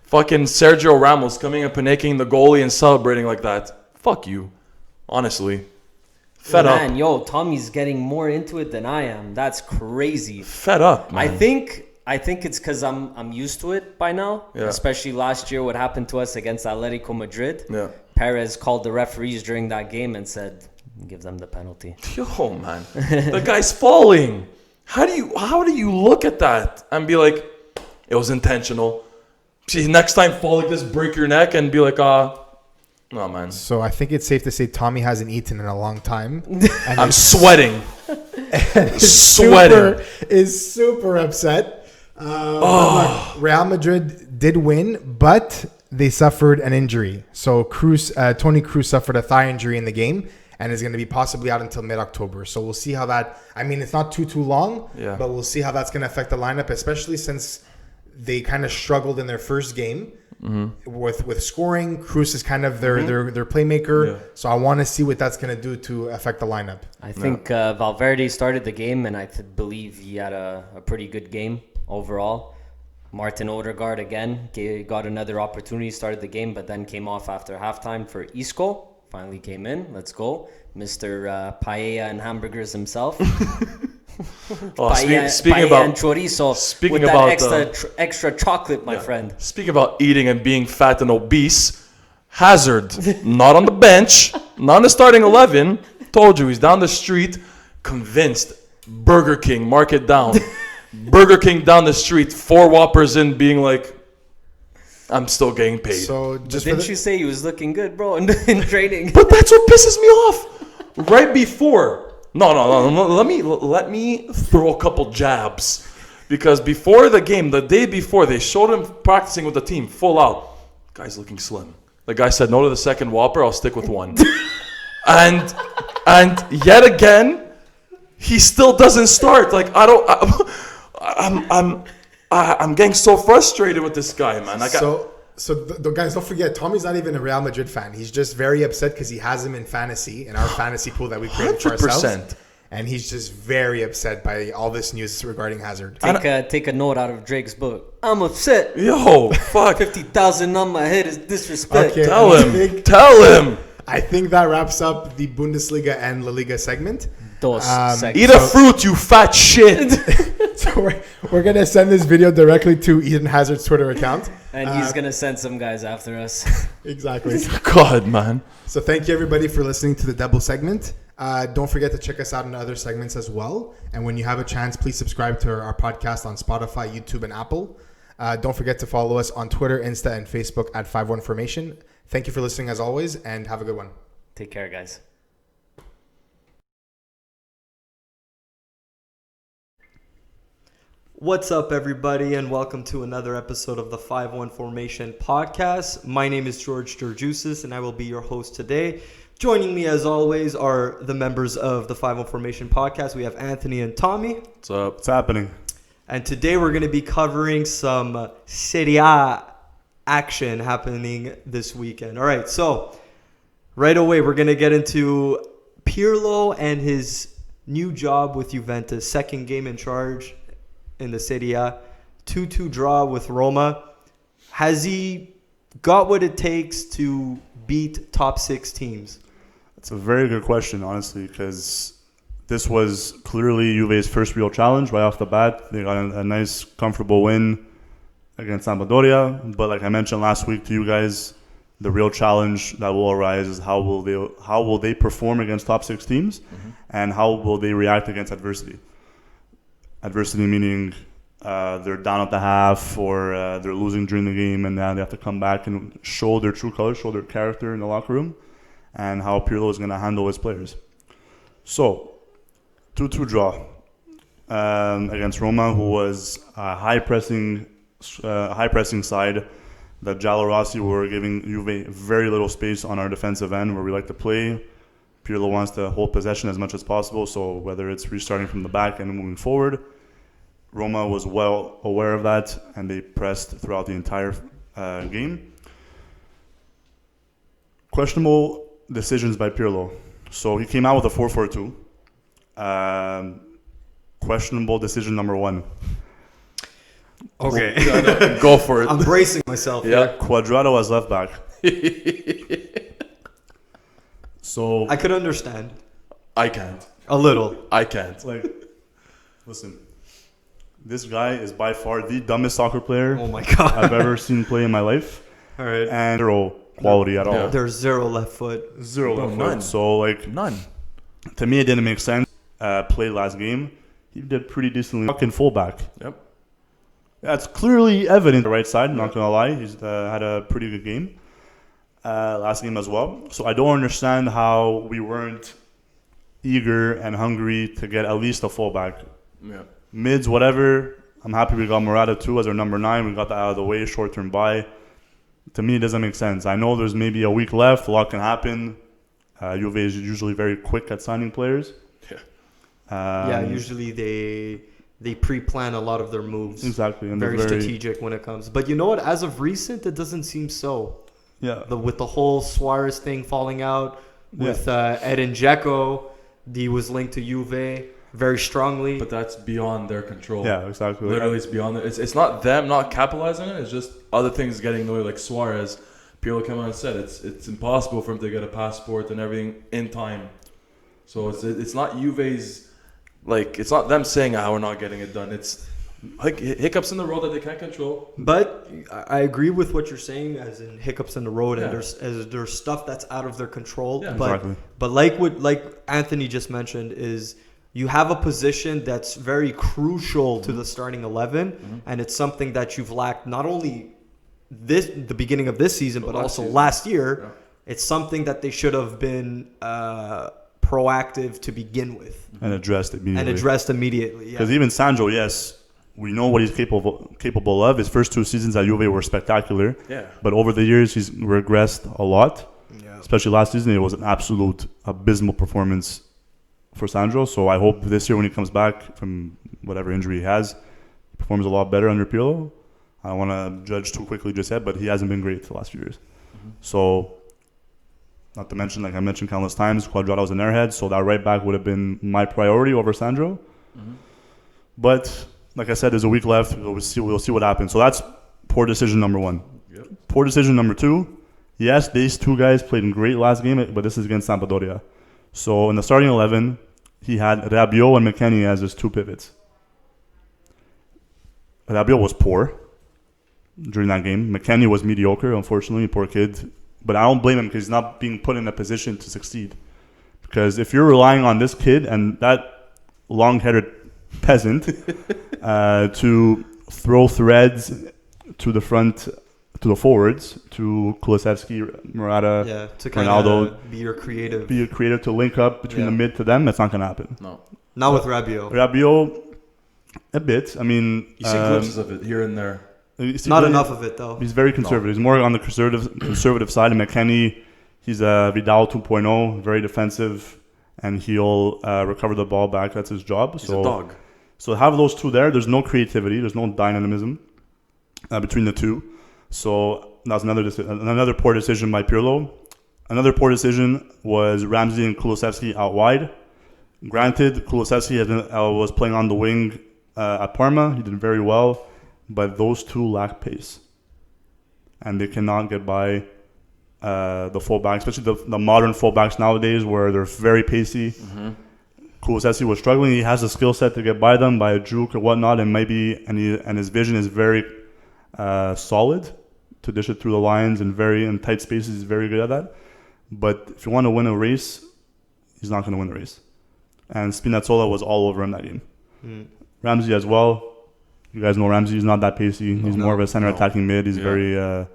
Fucking Sergio Ramos coming up and making the goalie and celebrating like that. Fuck you. Honestly. Fed up. Man, yo, Tommy's getting more into it than I am. That's crazy. Fed up, man. I think it's because I'm used to it by now. Yeah. Especially last year, what happened to us against Atletico Madrid. Yeah. Perez called the referees during that game and said, "Give them the penalty." Yo, man. The guy's falling. How do you look at that and be like, it was intentional? See, next time fall like this, break your neck and be like, no, man. So I think it's safe to say Tommy hasn't eaten in a long time. And I'm sweating. Is super upset. But look, Real Madrid did win, but they suffered an injury. So Toni Kroos suffered a thigh injury in the game and is going to be possibly out until mid-October. So we'll see how that. I mean, it's not too long, but we'll see how that's going to affect the lineup, especially since they kind of struggled in their first game with scoring. Cruz is kind of their playmaker. Yeah. So I want to see what that's going to do to affect the lineup. I think Valverde started the game, and I believe he had a pretty good game overall. Martin Odegaard again got another opportunity, started the game, but then came off after halftime for Isco. Finally came in. Let's go. Mr. Paella and hamburgers himself. Speaking Paella about and chorizo speaking with about, that extra chocolate, my friend. Speaking about eating and being fat and obese, Hazard not on the bench, not in the starting 11. Told you he's down the street, convinced. Burger King, mark it down. Burger King down the street, 4 Whoppers in, being like, I'm still getting paid. So But just didn't you say he was looking good, bro, in training? But that's what pisses me off. Right before. No. Let me throw a couple jabs. Because before the game, the day before, they showed him practicing with the team, full out. Guy's looking slim. The guy said no to the second Whopper, I'll stick with one. and yet again, he still doesn't start. Like, I'm getting so frustrated with this guy, man. So guys, don't forget, Tommy's not even a Real Madrid fan. He's just very upset because he has him in fantasy, in our fantasy pool that we created for ourselves. 100%. And he's just very upset by all this news regarding Hazard. Take a note out of Drake's book. I'm upset. Yo, fuck. 50,000 on my head is disrespect. Okay. Tell him. I think that wraps up the Bundesliga and La Liga segment. Eat a fruit, you fat shit. So we're going to send this video directly to Eden Hazard's Twitter account. And he's going to send some guys after us. Exactly. God, man. So thank you, everybody, for listening to the double segment. Don't forget to check us out in other segments as well. And when you have a chance, please subscribe to our podcast on Spotify, YouTube, and Apple. Don't forget to follow us on Twitter, Insta, and Facebook at 51Formation. Thank you for listening as always, and have a good one. Take care, guys. What's up, everybody, and welcome to another episode of the 5-1 Formation podcast. My name is George Georgiousis, and I will be your host today. Joining me, as always, are the members of the 5-1 Formation podcast. We have Anthony and Tommy. What's up? What's happening? And today we're going to be covering some Serie A action happening this weekend. All right, so right away we're going to get into Pirlo and his new job with Juventus. Second game in charge in the Serie A. 2-2 draw with Roma. Has he got what it takes to beat top 6 teams? That's a very good question, honestly, because this was clearly Juve's first real challenge right off the bat. They got a nice, comfortable win against Sampdoria. But like I mentioned last week to you guys, the real challenge that will arise is how will they perform against top 6 teams, and how will they react against adversity. Adversity meaning they're down at the half, or they're losing during the game, and now they have to come back and show their true colors, show their character in the locker room, and how Pirlo is going to handle his players. So, 2-2 draw against Roma, who was a high pressing side. That Giallorossi were giving Juve very little space on our defensive end where we like to play. Pirlo wants to hold possession as much as possible, so whether it's restarting from the back and moving forward, Roma was well aware of that, and they pressed throughout the entire game. Questionable decisions by Pirlo. So he came out with a 4-4-2. Questionable decision number 1. Okay. Go for it. I'm bracing myself here. Cuadrado as left back. So I could understand. I can't. A little. I can't. Listen, this guy is by far the dumbest soccer player Oh my God. I've ever seen play in my life, All right. and zero quality at all. Yeah. There's 0 left foot. Zero Bro, left none. foot. So None. to me, it didn't make sense. Played last game, he did pretty decently. Fucking fullback. Yep. That's clearly evident. The right side, not gonna lie, he's had a pretty good game last game as well. So I don't understand how we weren't eager and hungry to get at least a fullback. Yeah. Mids, whatever. I'm happy we got Morata too as our number 9. We got that out of the way, short-term buy. To me, it doesn't make sense. I know there's maybe a week left. A lot can happen. Juve is usually very quick at signing players. Yeah. Yeah, usually they pre-plan a lot of their moves. Exactly, and Very they're strategic when it comes. But you know what? As of recent, it doesn't seem so. Yeah, With the whole Suarez thing falling out, with Edin Dzeko, he was linked to Juve very strongly. But that's beyond their control. yeah, exactly. Literally, it's beyond it. It's not them not capitalizing on it. It's just other things getting in the way, like Suarez. Pirlo came out and said it's impossible for him to get a passport and everything in time. So it's not Juve's, like, it's not them saying we're not getting it done. It's like hiccups in the road that they can't control. But I agree with what you're saying, as in hiccups in the road, and Yeah. there's stuff that's out of their control. Yeah, exactly. But like Anthony just mentioned, is you have a position that's very crucial to the starting 11, and it's something that you've lacked not only the beginning of this season, but last also season. last year. Yeah. It's something that they should have been proactive to begin with and addressed immediately. and addressed immediately. Because Yeah. even Sandro, yes, we know what he's capable of. His first 2 seasons at Juve were spectacular. Yeah. But over the years, he's regressed a lot. Yeah. Especially last season, it was an absolute abysmal performance for Sandro. So I hope this year when he comes back from whatever injury he has, he performs a lot better under Pirlo. I don't want to judge too quickly just yet, but he hasn't been great the last few years. So, not to mention, like I mentioned countless times, Cuadrado's an airhead, so that right back would have been my priority over Sandro. But like I said, there's a week left. We'll see what happens. So that's poor decision number 1. Yep. Poor decision number 2. Yes, these 2 guys played great last game, but this is against Sampdoria. So in the starting 11, he had Rabiot and McKennie as his 2 pivots. Rabiot was poor during that game. McKennie was mediocre, unfortunately, poor kid. But I don't blame him because he's not being put in a position to succeed. Because if you're relying on this kid and that long-headed peasant to throw threads to the front, to the forwards, to Kulusevski, Morata, To kind Ronaldo, of be your creative. be creative to link up between the mid to them, that's not going to happen. No. Not with Rabiot. Rabiot, a bit. I mean, You see glimpses of it here and there. Not enough of it, though. He's very conservative. He's more on the conservative side. And McKennie, he's a Vidal 2.0, very defensive, and he'll recover the ball back. That's his job. He's a dog. So have those 2 there. There's no creativity. There's no dynamism between the 2. So that's another poor decision by Pirlo. Another poor decision was Ramsey and Kulusevski out wide. Granted, Kulusevski was playing on the wing at Parma. He did very well. But those 2 lack pace. And they cannot get by the fullback, especially the modern fullbacks nowadays where they're very pacey. Kulusevski was struggling. He has the skill set to get by them by a juke or whatnot, and his vision is very solid to dish it through the lines and very in tight spaces. He's very good at that. But if you want to win a race, he's not going to win the race. And Spinazzola was all over him that game. Ramsey as well. You guys know Ramsey is not that pacey. He's more of a center attacking mid. He's very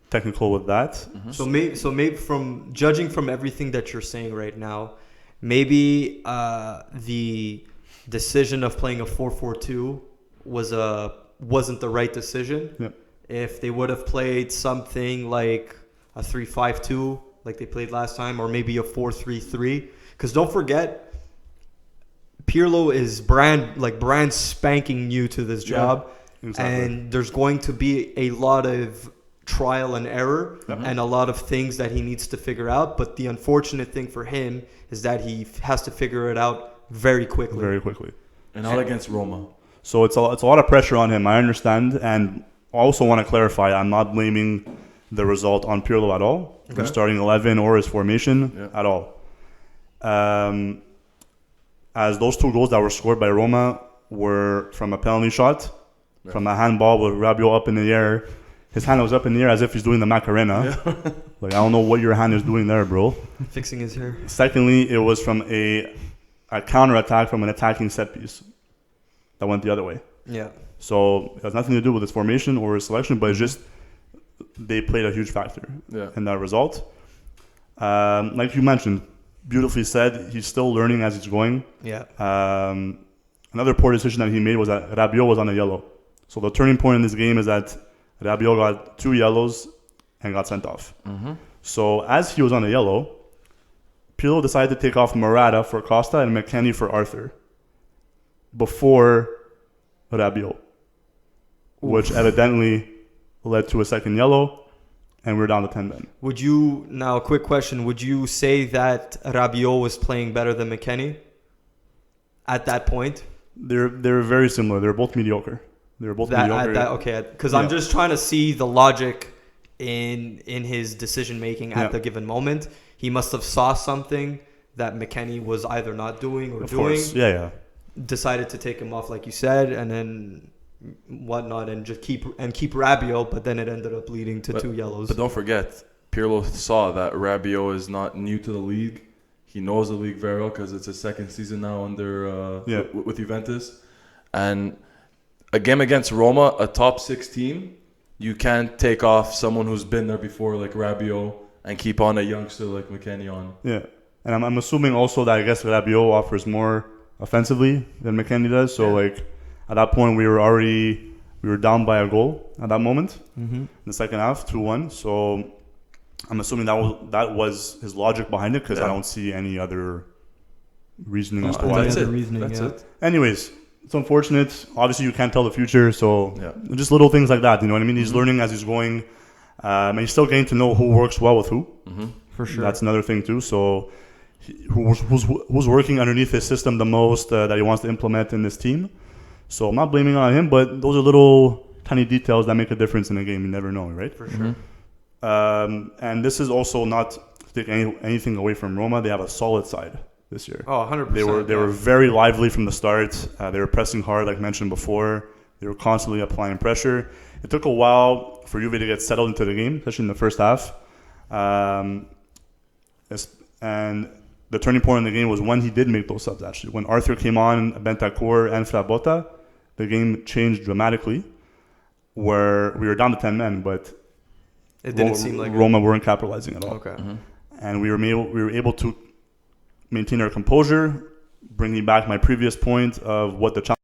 technical with that. So maybe from judging from everything that you're saying right now, maybe the decision of playing a 4-4-2 wasn't the right decision. Yep. If they would have played something like a 3-5-2 like they played last time, or maybe a 4-3-3, because don't forget, Pirlo is brand spanking new to this job, exactly. and there's going to be a lot of trial and error and a lot of things that he needs to figure out. But the unfortunate thing for him is that he has to figure it out very quickly. Very quickly. And not against Roma. So it's a lot of pressure on him. I understand, and I also want to clarify. I'm not blaming the result on Pirlo at all. Okay. Starting 11 or his formation at all. As those 2 goals that were scored by Roma were from a penalty shot, from a handball with Rabiot up in the air. His hand was up in the air as if he's doing the Macarena. Like, I don't know what your hand is doing there, bro. Fixing his hair. Secondly, it was from a counter-attack from an attacking set piece that went the other way. Yeah. So it has nothing to do with his formation or his selection, but it's just they played a huge factor in that result. Like you mentioned, beautifully said, he's still learning as he's going. Yeah. Another poor decision that he made was that Rabiot was on a yellow. So the turning point in this game is that Rabiot got 2 yellows and got sent off. So as he was on a yellow, Pirlo decided to take off Morata for Costa and McKennie for Arthur before Rabiot, which evidently led to a second yellow, and we're down to 10 men. Now a quick question, would you say that Rabiot was playing better than McKennie at that point? They're very similar. They're both mediocre. Okay, because I'm just trying to see the logic in his decision making at the given moment. He must have saw something that McKennie was either not doing or doing. Course. Yeah. Decided to take him off, like you said, and then whatnot, and just keep Rabiot. But then it ended up leading to 2 yellows. But don't forget, Pirlo saw that Rabiot is not new to the league. He knows the league very well because it's his second season now under with Juventus. And a game against Roma, a top 6 team, you can't take off someone who's been there before like Rabiot and keep on a youngster like McKennie on. Yeah, and I'm assuming also that I guess Rabiot offers more offensively than McKennie does. So like at that point we were down by a goal at that moment in the second half, 2-1. So I'm assuming that was his logic behind it because I don't see any other reasoning as to why. That's it. Anyways, it's unfortunate. Obviously, you can't tell the future, so just little things like that. You know what I mean? He's learning as he's going, and he's still getting to know who works well with who. For sure, that's another thing too. So, who's working underneath his system the most that he wants to implement in this team? So I'm not blaming on him, but those are little tiny details that make a difference in a game. You never know, right? For sure. And this is also not to take anything away from Roma. They have a solid side this year. Oh, 100%. They were very lively from the start. They were pressing hard, like mentioned before. They were constantly applying pressure. It took a while for Juve to get settled into the game, especially in the first half. And the turning point in the game was when he did make those subs, actually. When Arthur came on, Bentancur and Frabotta, the game changed dramatically, where we were down to 10 men, but it didn't seem like Roma weren't capitalizing at all. Okay. And we were able to maintain our composure, bringing back my previous point of what the challenge.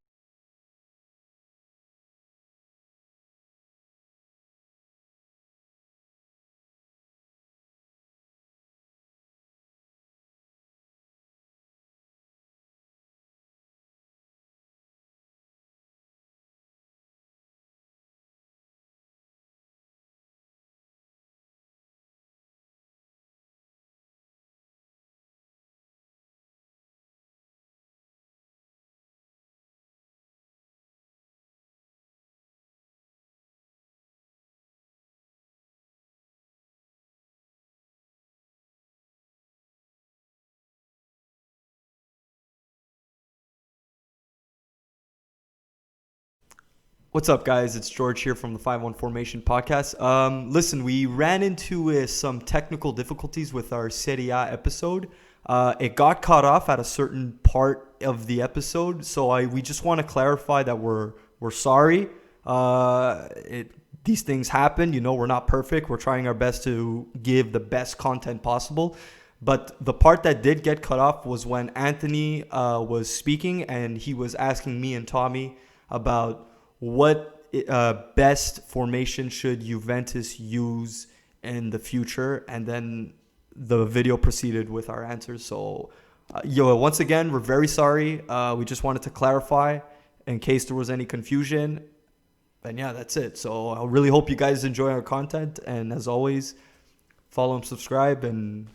What's up, guys? It's George here from the 5-1 Formation podcast. Listen, we ran into some technical difficulties with our Serie A episode. It got cut off at a certain part of the episode, so we just want to clarify that we're sorry. These things happen. You know, we're not perfect. We're trying our best to give the best content possible. But the part that did get cut off was when Anthony was speaking, and he was asking me and Tommy about what best formation should Juventus use in the future, and then the video proceeded with our answers. So once again, we're very sorry. We just wanted to clarify in case there was any confusion, and that's it. So I really hope you guys enjoy our content, and as always, follow and subscribe, and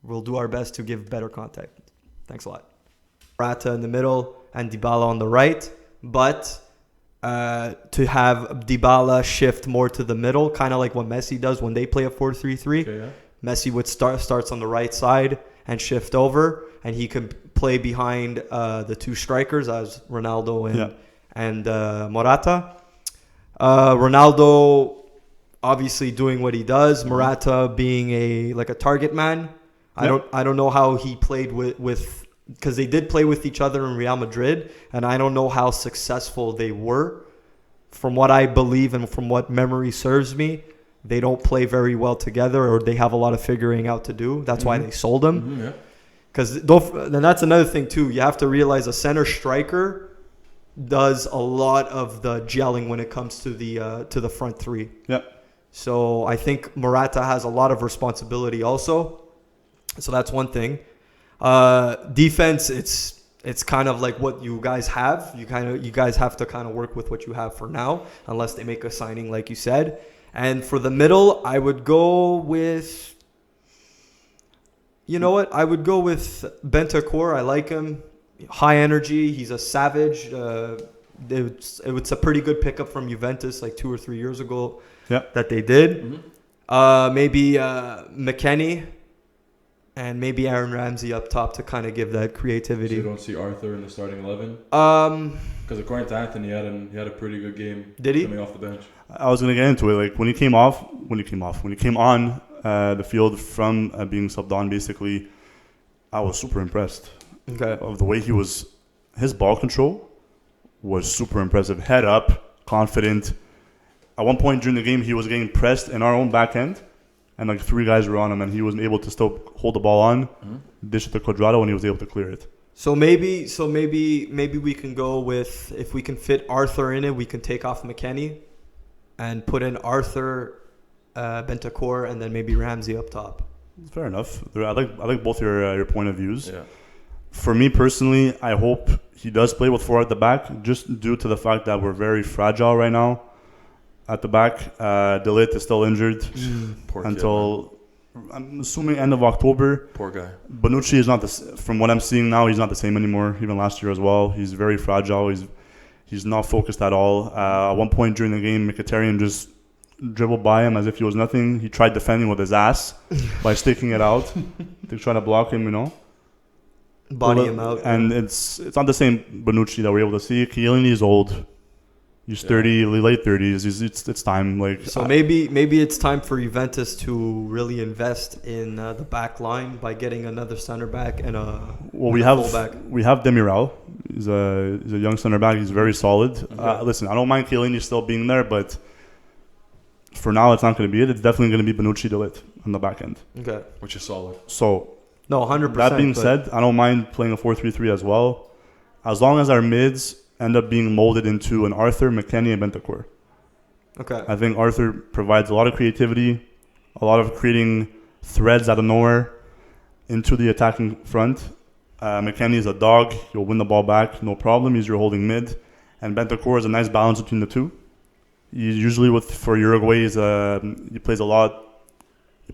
we'll do our best to give better content. Thanks a lot. Morata in the middle and Dybala on the right, but to have Dybala shift more to the middle, kind of like what Messi does when they play a 4-3-3. Okay, yeah. Messi would starts on the right side and shift over, and he could play behind the two strikers as Ronaldo and Morata. Ronaldo obviously doing what he does. Morata being a target man. Yeah. I don't know how he played with because they did play with each other in Real Madrid, and I don't know how successful they were. From what I believe and from what memory serves me, they don't play very well together, or they have a lot of figuring out to do. That's why they sold him. Because and that's another thing too. You have to realize a center striker does a lot of the gelling when it comes to the front three. Yeah. So I think Morata has a lot of responsibility also. So that's one thing. Defense, it's kind of like what you guys have. You guys have to kind of work with what you have for now, unless they make a signing like you said. And for the middle, I would go with, you know what? I would go with Bentancur. I like him. High energy. He's a savage. It's a pretty good pickup from Juventus like 2 or 3 years ago that they did. Maybe McKennie and maybe Aaron Ramsey up top to kind of give that creativity. So you don't see Arthur in the starting 11? Because according to Anthony, he had a pretty good game. Did he? Coming off the bench. I was gonna get into it. Like when he came on the field from being subbed on, basically, I was super impressed. Okay. Of the way his ball control was super impressive. Head up, confident. At one point during the game, he was getting pressed in our own back end, and like 3 guys were on him, and he was able to still hold the ball on, dish it to Cuadrado, and he was able to clear it. So maybe we can go with, if we can fit Arthur in it, we can take off McKennie and put in Arthur, Bentancur, and then maybe Ramsey up top. Fair enough. I like both your point of views. Yeah. For me personally, I hope he does play with 4 at the back, just due to the fact that we're very fragile right now at the back. De Ligt is still injured until, I'm assuming, end of October. Poor guy. Bonucci is not from what I'm seeing now, he's not the same anymore, even last year as well. He's very fragile. He's not focused at all. At one point during the game, Mkhitaryan just dribbled by him as if he was nothing. He tried defending with his ass by sticking it out to try to block him, Body him out. And it's not the same Bonucci that we're able to see. Chiellini is old. He's 30, late 30s. It's time. So maybe it's time for Juventus to really invest in the back line by getting another center back and a fullback. We have Demiral. He's a young center back. He's very solid. Listen, I don't mind Chiellini still being there, but for now it's not going to be it. It's definitely going to be Bonucci De Ligt on the back end. Okay. Which is solid. So no, 100%. That being said, I don't mind playing a 4-3-3 as well, as long as our mids end up being molded into an Arthur, McKennie, and Bentancur. Okay. I think Arthur provides a lot of creativity, a lot of creating threads out of nowhere into the attacking front. McKennie is a dog. He'll win the ball back, no problem. He's your holding mid. And Bentancur is a nice balance between the two. He usually, for Uruguay, he plays a lot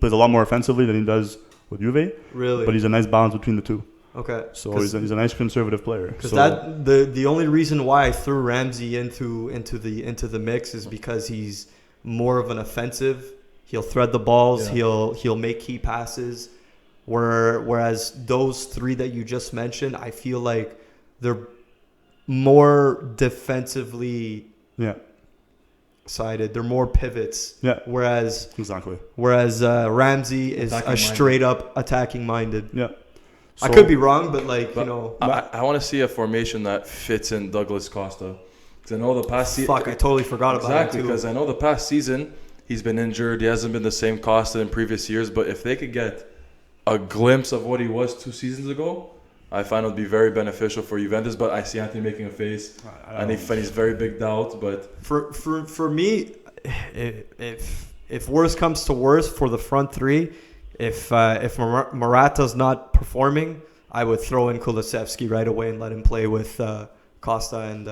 more offensively than he does with Juve. Really? But he's a nice balance between the two. Okay. So he's a nice conservative player. Because the only reason why I threw Ramsey into the mix is because he's more of an offensive. He'll thread the balls. Yeah. He'll make key passes. Whereas those 3 that you just mentioned, I feel like they're more defensively sided. They're more pivots. Yeah. Whereas exactly. Ramsey is a straight up attacking minded. Yeah. So, I could be wrong, but I want to see a formation that fits in Douglas Costa. Because I know the past season. I totally forgot about it. Exactly, because I know the past season he's been injured. He hasn't been the same Costa in previous years. But if they could get a glimpse of what he was 2 seasons ago, I find it would be very beneficial for Juventus. But I see Anthony making a face, and he's very big doubt. But for me, if worst comes to worst for the front 3. If Morata's not performing, I would throw in Kulusevski right away and let him play with Costa and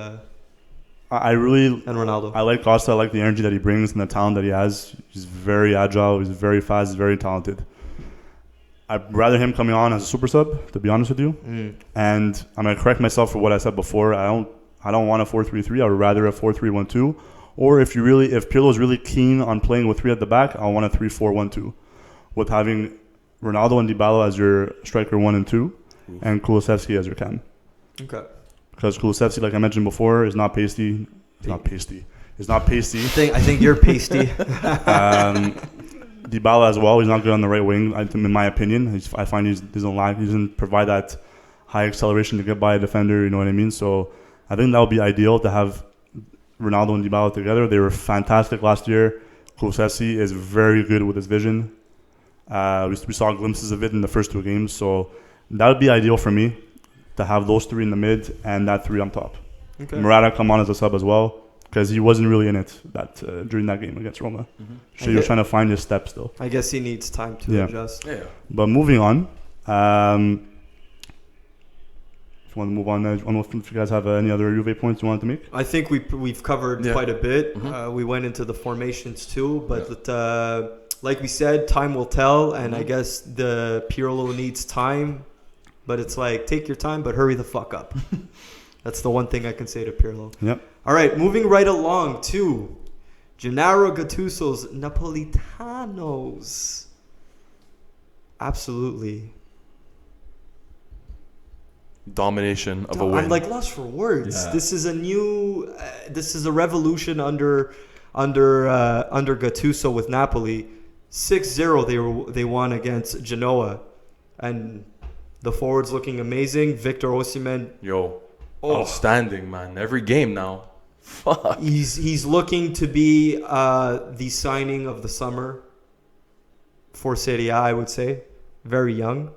Ronaldo. I like Costa. I like the energy that he brings and the talent that he has. He's very agile. He's very fast. He's very talented. I'd rather him coming on as a super sub, to be honest with you. And I'm gonna correct myself for what I said before. I don't want a 4-3-3. I would rather a 4-3-1-2. Or if Pirlo is really keen on playing with 3 at the back, I want a 3-4-1-2. With having Ronaldo and Dybala as your striker 1 and 2, and Kulusevski as your cam. Okay. Because Kulusevski, like I mentioned before, is not pasty. It's not pasty. I think you're pasty. Dybala as well. He's not good on the right wing, in my opinion. I find he doesn't provide that high acceleration to get by a defender. You know what I mean? So I think that would be ideal to have Ronaldo and Dybala together. They were fantastic last year. Kulusevski is very good with his vision. We saw glimpses of it in the first 2 games, so that would be ideal for me to have those 3 in the mid and that 3 on top. Okay. Morata come on as a sub as well because he wasn't really in it during that game against Roma. So he was trying to find his step still. I guess he needs time to adjust. Yeah. But moving on, If you want to move on, I don't know if you guys have any other Juve points you wanted to make. I think we've covered Yeah. quite a bit. Mhm. We went into the formations too, but like we said, time will tell, and I guess the Pirlo needs time. But it's like, take your time, but hurry the fuck up. That's the one thing I can say to Pirlo. Yep. All right, moving right along to Gennaro Gattuso's Napolitanos. Absolutely. Domination of a win. I'm like lost for words. Yeah. This is a new, this is a revolution under Gattuso with Napoli. 6-0 they won against Genoa, and the forwards looking amazing. Victor Osimhen, Yo, outstanding, man. Every game now. Fuck. he's looking to be the signing of the summer for Serie A, I would say. Very young.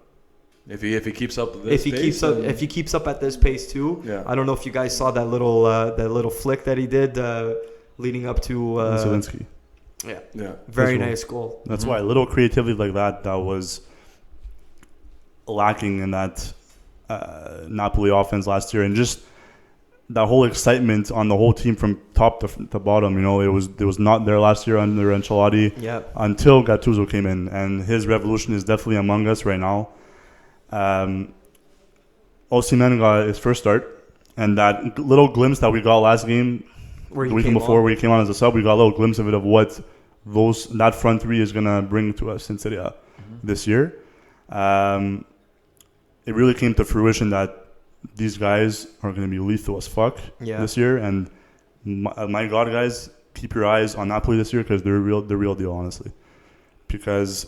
If he keeps up with this If he keeps up at this pace too. Yeah. I don't know if you guys saw that little flick that he did leading up to Zelensky. yeah. Yeah. Very That's nice goal. That's why a little creativity like that was lacking in that Napoli offense last year, and just that whole excitement on the whole team from top to bottom. You know, it was not there last year under Ancelotti Yeah. until Gattuso came in, and his revolution is definitely among us right now. Osimhen got his first start, and that little glimpse that we got last game, Where the he weekend came before, on. where he came on as a sub, we got a little glimpse of it of what that front three is gonna bring to us in Serie A this year. It really came to fruition that these guys are going to be lethal as fuck this year. And my God, guys, keep your eyes on Napoli this year because they're the real deal, honestly. Because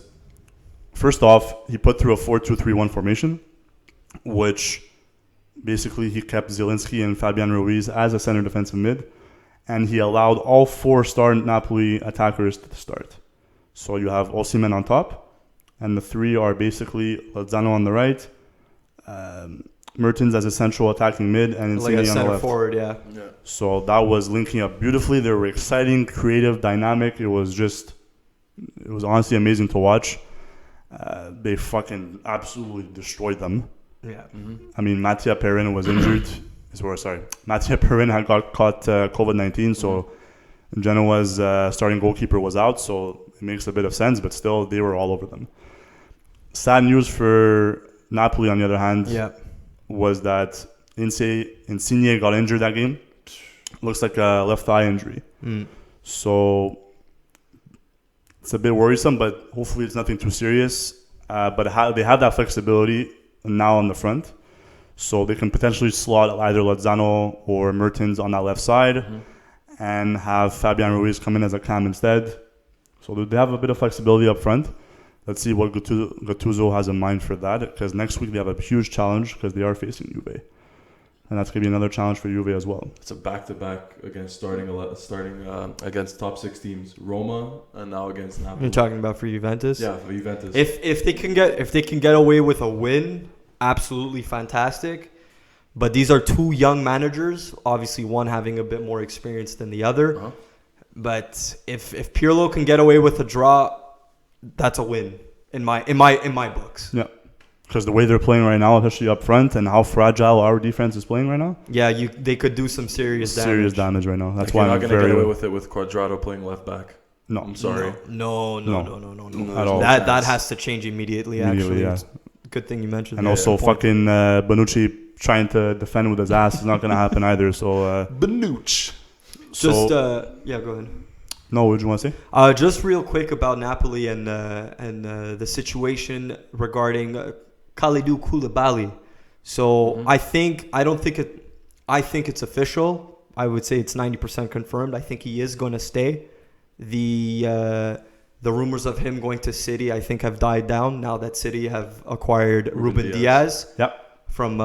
first off, he put through a 4-2-3-1 formation, which basically he kept Zielinski and Fabian Ruiz as a center defensive mid, and he allowed all 4-star Napoli attackers to start. So you have Osimhen on top, and the three are basically Lozano on the right, Mertens as a central attacking mid, and Like a Insigne on the center left. forward, yeah. So that was linking up beautifully. They were exciting, creative, dynamic. It was honestly amazing to watch. They fucking absolutely destroyed them. Yeah. I mean, Mattia Perin was injured. Mattia Perin had caught COVID-19, so Genoa's starting goalkeeper was out, so it makes a bit of sense, but still, they were all over them. Sad news for Napoli, on the other hand, was that Insigne got injured that game. Looks like a left thigh injury. So it's a bit worrisome, but hopefully it's nothing too serious. But they have that flexibility now on the front, so they can potentially slot either Lozano or Mertens on that left side and have Fabian Ruiz come in as a cam instead. So they have a bit of flexibility up front. Let's see what Gattuso has in mind for that, because next week they have a huge challenge because they are facing Juve. And that's going to be another challenge for Juve as well. It's a back-to-back against starting against top 6 teams, Roma, and now against Napoli. You're talking about for Juventus? Yeah, for Juventus. If they can get away with a win, absolutely fantastic. But these are two young managers, obviously one having a bit more experience than the other. But if Pirlo can get away with a draw, that's a win in my books. Yeah, because the way they're playing right now, especially up front, and how fragile our defense is playing right now. Yeah, they could do some serious damage right now. That's why why I'm I'm not going to very get away with it with Quadrado playing left back. No, I'm sorry. No. At all. That has to change immediately. Actually, yeah. It's a good thing you mentioned. And that. also, fucking Bonucci trying to defend with his ass is not going to happen either. So Benucci. Just yeah, go ahead. No, what did you want to say? Just real quick about Napoli and the situation regarding Kalidou Koulibaly. So I think it's official. I would say it's 90% confirmed. I think he is going to stay. The rumors of him going to City, I think, have died down now that City have acquired Ruben Diaz. From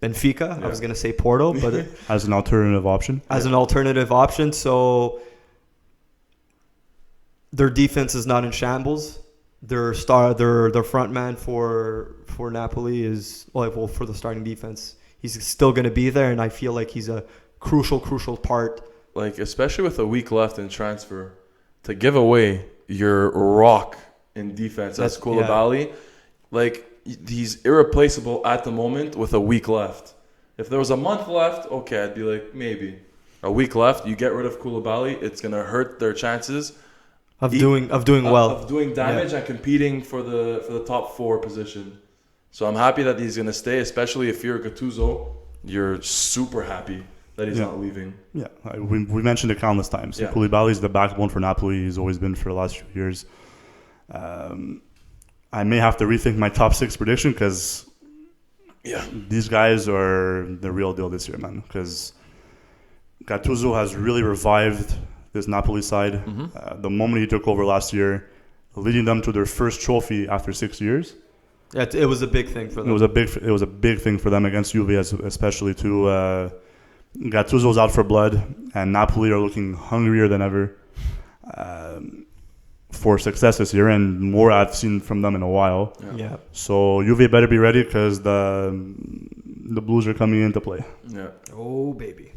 Benfica. I was going to say Porto, but as an alternative option. So their defense is not in shambles. Their front man for Napoli is for the starting defense. He's still going to be there, and I feel like he's a crucial part. Like, especially with a week left in transfer, to give away your rock in defense as Koulibaly, like, he's irreplaceable at the moment with a week left. If there was a month left, okay, I'd be like, maybe. A week left, you get rid of Koulibaly, it's going to hurt their chances of doing well. Of doing damage and competing for the top 4 position. So I'm happy that he's going to stay, especially if you're Gattuso. You're super happy that he's not leaving. Yeah, we mentioned it countless times. Yeah. Koulibaly is the backbone for Napoli. He's always been for the last few years. I may have to rethink my top 6 prediction because these guys are the real deal this year, man. Because Gattuso has really revived this Napoli side. The moment he took over last year, leading them to their first trophy after 6 years. Yeah, it was a big thing for them. It was a big thing for them against Juve, especially too. Gattuso's out for blood, and Napoli are looking hungrier than ever for success this year, and more I've seen from them in a while. Yeah. So Juve better be ready because the Blues are coming into play. Yeah. Oh, baby.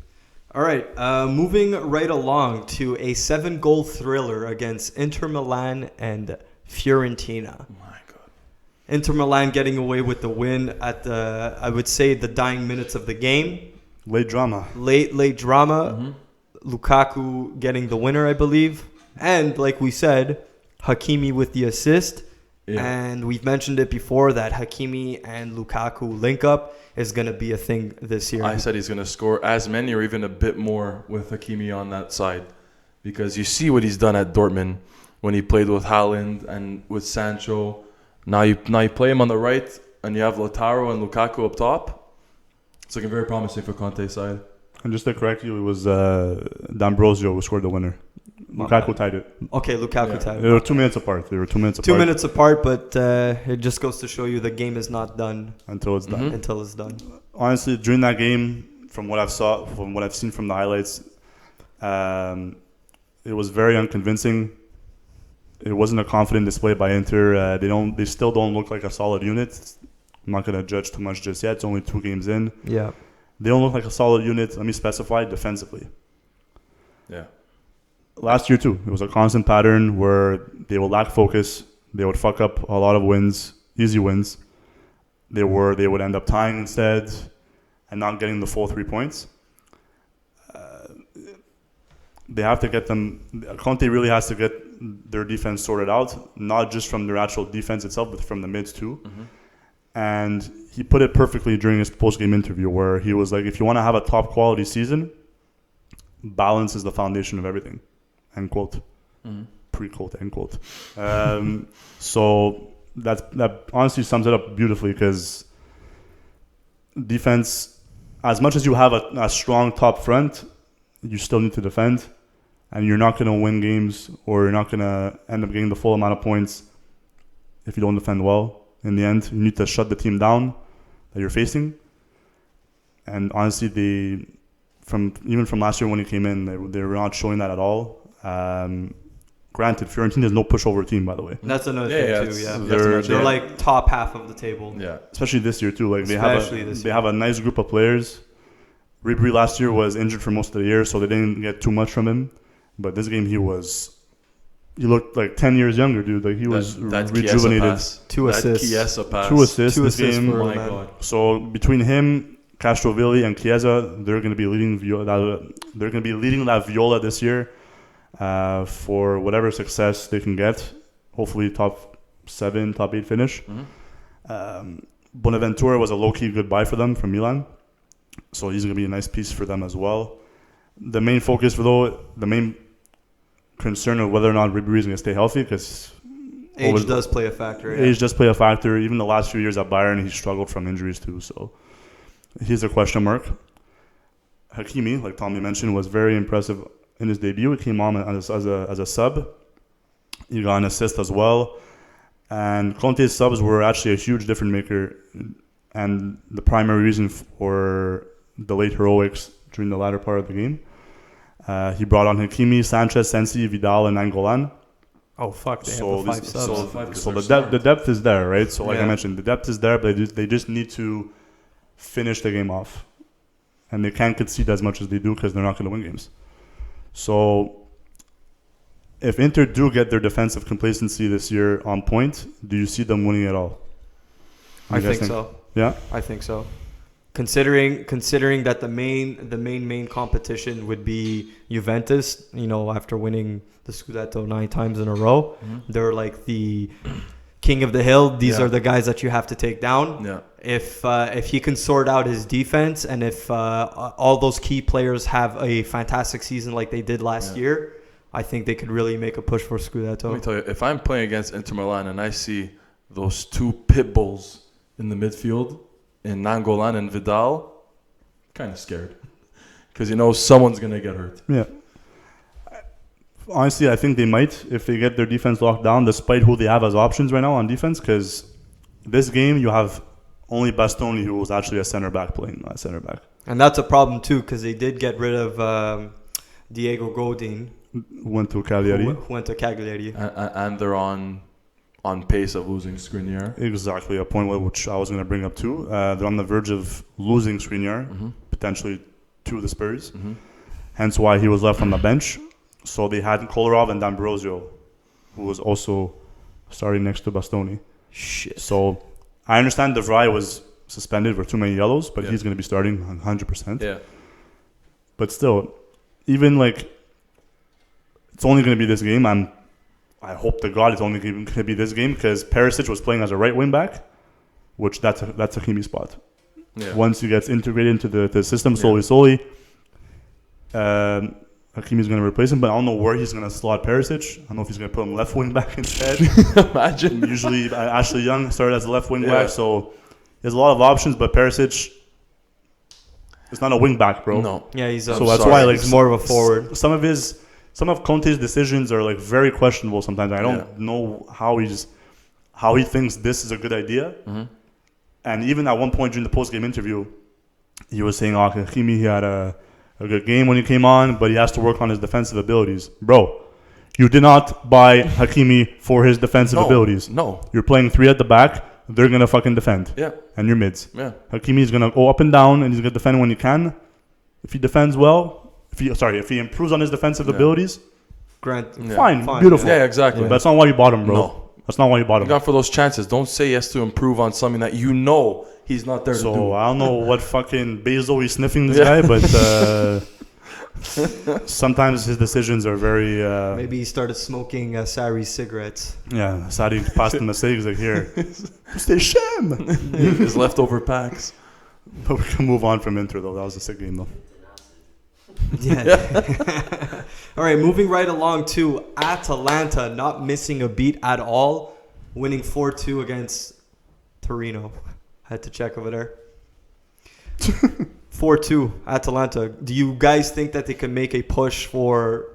All right, moving right along to a 7-goal thriller against Inter Milan and Fiorentina. My God. Inter Milan getting away with the win at I would say, the dying minutes of the game. Late drama. Late drama. Lukaku getting the winner, I believe. And like we said, Hakimi with the assist. Yeah. And we've mentioned it before that Hakimi and Lukaku link up is going to be a thing this year. I said he's going to score as many or even a bit more with Hakimi on that side. Because you see what he's done at Dortmund when he played with Haaland and with Sancho. Now you play him on the right and you have Lautaro and Lukaku up top. It's looking very promising for Conte's side. And just to correct you, it was D'Ambrosio who scored the winner. Lukaku tied it. Okay, Lukaku tied it. They were 2 minutes apart. 2 minutes apart, but it just goes to show you the game is not done until it's done. Until it's done. Honestly, during that game, from what I've seen from the highlights, it was very unconvincing. It wasn't a confident display by Inter. They still don't look like a solid unit. I'm not going to judge too much just yet. It's only 2 games in. Yeah. They don't look like a solid unit. Let me specify defensively. Yeah. Last year too, it was a constant pattern where they would lack focus. They would fuck up a lot of wins, easy wins. They would end up tying instead, and not getting the full 3 points. They have to get them. Conte really has to get their defense sorted out, not just from their actual defense itself, but from the mids too. And he put it perfectly during his post-game interview, where he was like, "If you want to have a top quality season, balance is the foundation of everything." End quote. Pre-quote, end quote. So that honestly sums it up beautifully, because defense, as much as you have a strong top front, you still need to defend, and you're not going to win games, or you're not going to end up getting the full amount of points if you don't defend well. In the end, you need to shut the team down that you're facing. And honestly, even from last year when he came in, they were not showing that at all. Granted, Fiorentina is no pushover team, by the way. That's another thing too. Yeah, they're like top half of the table. Yeah, especially this year too. Like they have a nice group of players. Ribery last year was injured for most of the year, so they didn't get too much from him. But this game, he looked like 10 years younger, dude. Like he was rejuvenated. 2 assists. Chiesa pass. 2 assists. 2 assists game. for my God. So between him, Castrovilli, and Chiesa, they're going to be leading that Viola this year for whatever success they can get. Hopefully, top 7, top 8 finish. Bonaventura was a low-key good buy for them from Milan, so he's going to be a nice piece for them as well. The main focus, the main concern of whether or not Ribery is going to stay healthy, because age does play a factor. Age does play a factor. Even the last few years at Bayern, he struggled from injuries too. So he's a question mark. Hakimi, like Tommy mentioned, was very impressive in his debut. He came on as a sub. He got an assist as well. And Conte's subs were actually a huge difference maker, and the primary reason for the late heroics during the latter part of the game. He brought on Hakimi, Sanchez, Sensi, Vidal, and Angolan. Oh, fuck. They have the 5 subs. So the depth is there, right? So like I mentioned, the depth is there, but they just need to finish the game off. And they can't concede as much as they do, because they're not going to win games. So if Inter do get their defensive complacency this year on point, do you see them winning at all? I think so. Yeah. I think so. Considering that the main competition would be Juventus, after winning the Scudetto 9 times in a row, they're like the king of the hill. These are the guys that you have to take down. Yeah. If he can sort out his defense, and if all those key players have a fantastic season like they did last year, I think they could really make a push for Scudetto. Let me tell you, if I'm playing against Inter Milan and I see those two pit bulls in the midfield, in Nangolan and Vidal, kind of scared. Because someone's going to get hurt. Yeah. Honestly, I think they might if they get their defense locked down, despite who they have as options right now on defense. Because this game, you have only Bastoni, who was actually a center back, playing center back. And that's a problem too, because they did get rid of Diego Godin. Went to Cagliari. Who went to Cagliari. And they're on pace of losing Skriniar. Exactly, a point which I was going to bring up too. They're on the verge of losing Skriniar, potentially to the Spurs. Hence why he was left on the bench. So they had Kolarov and D'Ambrosio, who was also starting next to Bastoni. Shit. So I understand De Vrij was suspended for too many yellows, but he's going to be starting 100%. Yeah. But still, even it's only going to be this game. I hope to God it's only going to be this game, because Perisic was playing as a right wing back, which that's Hakimi's spot. Yeah. Once he gets integrated into the system slowly, Hakimi's going to replace him, but I don't know where he's going to slot Perisic. I don't know if he's going to put him left wing back instead. Imagine. Usually Ashley Young started as a left wing back, so there's a lot of options, but Perisic is not a wing back, bro. No. Yeah, he's so that's why he's more of a forward. Some of Conte's decisions are very questionable sometimes. I don't know how he thinks this is a good idea. And even at one point during the post-game interview, he was saying, Hakimi, he had a good game when he came on, but he has to work on his defensive abilities. Bro, you did not buy Hakimi for his defensive abilities. No. You're playing 3 at the back. They're going to fucking defend. Yeah. And you're mids. Yeah. Hakimi's going to go up and down, and he's going to defend when he can. If he defends well, if he improves on his defensive abilities, fine, beautiful. Yeah, exactly. But that's not why you bought him, bro. No. That's not why you bought him. You got for those chances. Don't say yes to improve on something that he's not there to do. So I don't know what fucking Basil he's sniffing this guy, but sometimes his decisions are very... Maybe he started smoking Sari's cigarettes. Yeah, Sari passed him a cig. He's like, here, stay sham. His leftover packs. But we can move on from Inter, though. That was a sick game, though. Yeah. All right, moving right along to Atalanta, not missing a beat at all, winning 4-2 against Torino. Had to check over there. 4-2, Atalanta. Do you guys think that they can make a push for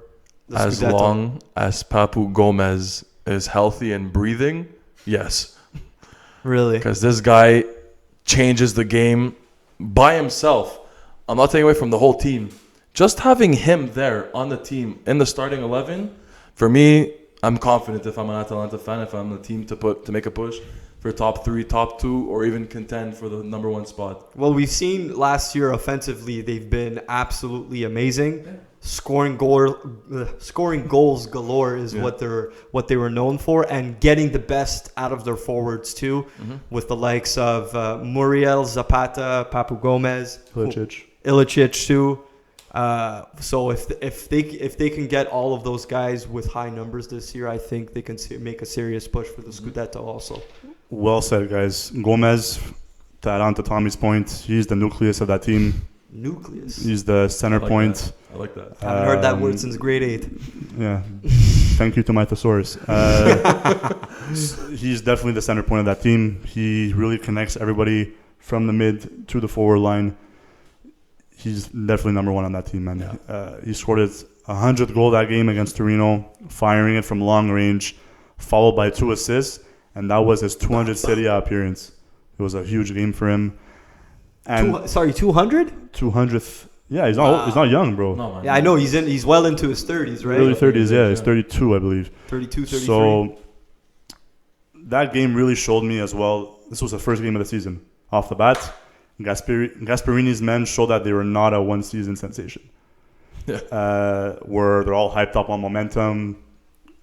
the As Scudetto? long as Papu Gomez is healthy and breathing, yes. Really? Because this guy changes the game by himself. I'm not taking away from the whole team. Just having him there on the team in the starting 11, for me, I'm confident if I'm an Atalanta fan, if I'm the team to make a push for top 3, top 2, or even contend for the number 1 spot. Well, we've seen last year offensively, they've been absolutely amazing. Yeah. Scoring goals galore is what they were known for, and getting the best out of their forwards too, with the likes of Muriel, Zapata, Papu Gomez, Ilicic too. So if they can get all of those guys with high numbers this year, I think they can make a serious push for the Scudetto also. Well said, guys. Gomez, to add on to Tommy's point, he's the nucleus of that team. Nucleus. He's the center point. I like that. I haven't heard that word since grade 8. Yeah. Thank you to my thesaurus. He's definitely the center point of that team. He really connects everybody from the mid to the forward line. He's definitely number 1 on that team, man. Yeah. He scored his 100th goal that game against Torino, firing it from long range, followed by 2 assists, and that was his 200th Serie A appearance. It was a huge game for him. And 200? 200th. Yeah, he's not young, bro. No, man. Yeah, I know he's well into his 30s, right? Early 30s, yeah. He's 32, I believe. 32, 33. So that game really showed me as well. This was the first game of the season. Off the bat, Gasperini's men showed that they were not a one-season sensation. Where they're all hyped up on momentum,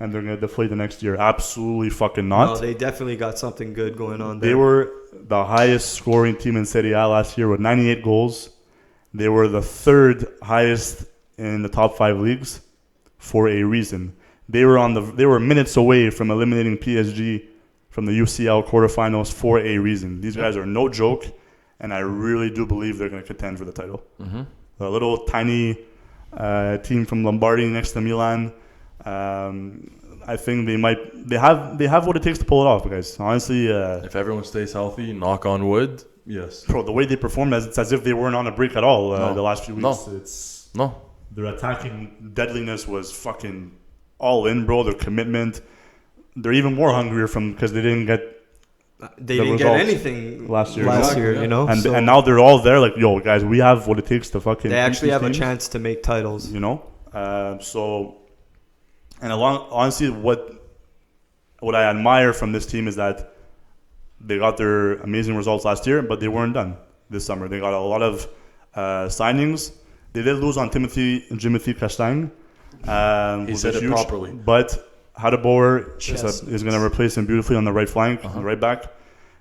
and they're going to deflate the next year. Absolutely fucking not. No, they definitely got something good going on there. They were the highest scoring team in Serie A last year with 98 goals. They were the third highest in the top 5 leagues for a reason. They were minutes away from eliminating PSG from the UCL quarterfinals for a reason. These guys are no joke, and I really do believe they're going to contend for the title. Mm-hmm. A little tiny team from Lombardy next to Milan. I think they have what it takes to pull it off, guys. Honestly, If everyone stays healthy, knock on wood, yes. bro, the way they performed, it's as if they weren't on a break at all No. the last few weeks. No. Their attacking deadliness was fucking all in, bro. Their commitment. They're even more hungrier because they didn't get They the didn't get results anything last year. Exactly, year, yeah. you know. And So and now they're all there, like, yo, guys, we have what it takes to fucking. they beat actually these have a teams, chance to make titles. you know. Honestly, what I admire from this team is that they got their amazing results last year, but they weren't done this summer. They got a lot of signings. They did lose on Jimothy Castagne. He said it properly. But Hadeboer Yes. is going to replace him beautifully on the right flank, on the right back.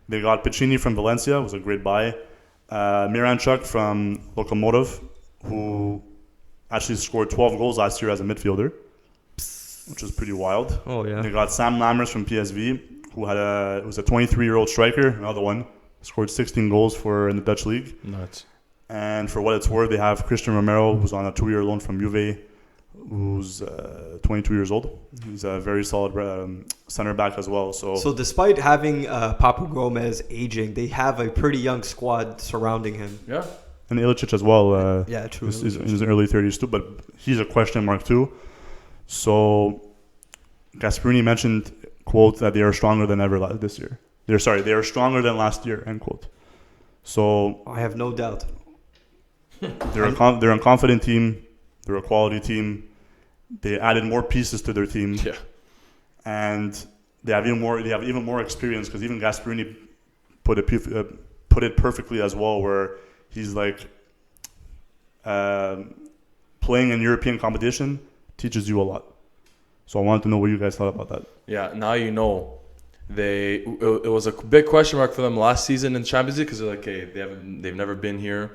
They got Piccini from Valencia, was a great buy. Miranchuk from Lokomotiv, who actually scored 12 goals last year as a midfielder, which was pretty wild. Oh yeah. They got Sam Lammers from PSV, who was a 23-year-old striker, another one, scored 16 goals in the Dutch league. Nuts. And for what it's worth, they have Christian Romero, who's on a 2-year loan from Juve, who's 22 years old. He's a very solid center back as well. So despite having Papu Gomez aging, they have a pretty young squad surrounding him. Yeah. And Ilicic as well. Yeah, true. He's in his early 30s too, but he's a question mark too. So Gasperini mentioned, quote, that they are stronger than ever this year. They are stronger than last year, end quote. So I have no doubt. they're a confident team. They're a quality team. They added more pieces to their team. Yeah. And they have even more experience, because even Gasperini put it perfectly as well, where he's like, playing in European competition teaches you a lot. So I wanted to know what you guys thought about that. Yeah, now you know. It was a big question mark for them last season in Champions League, because they're like, okay, they've never been here.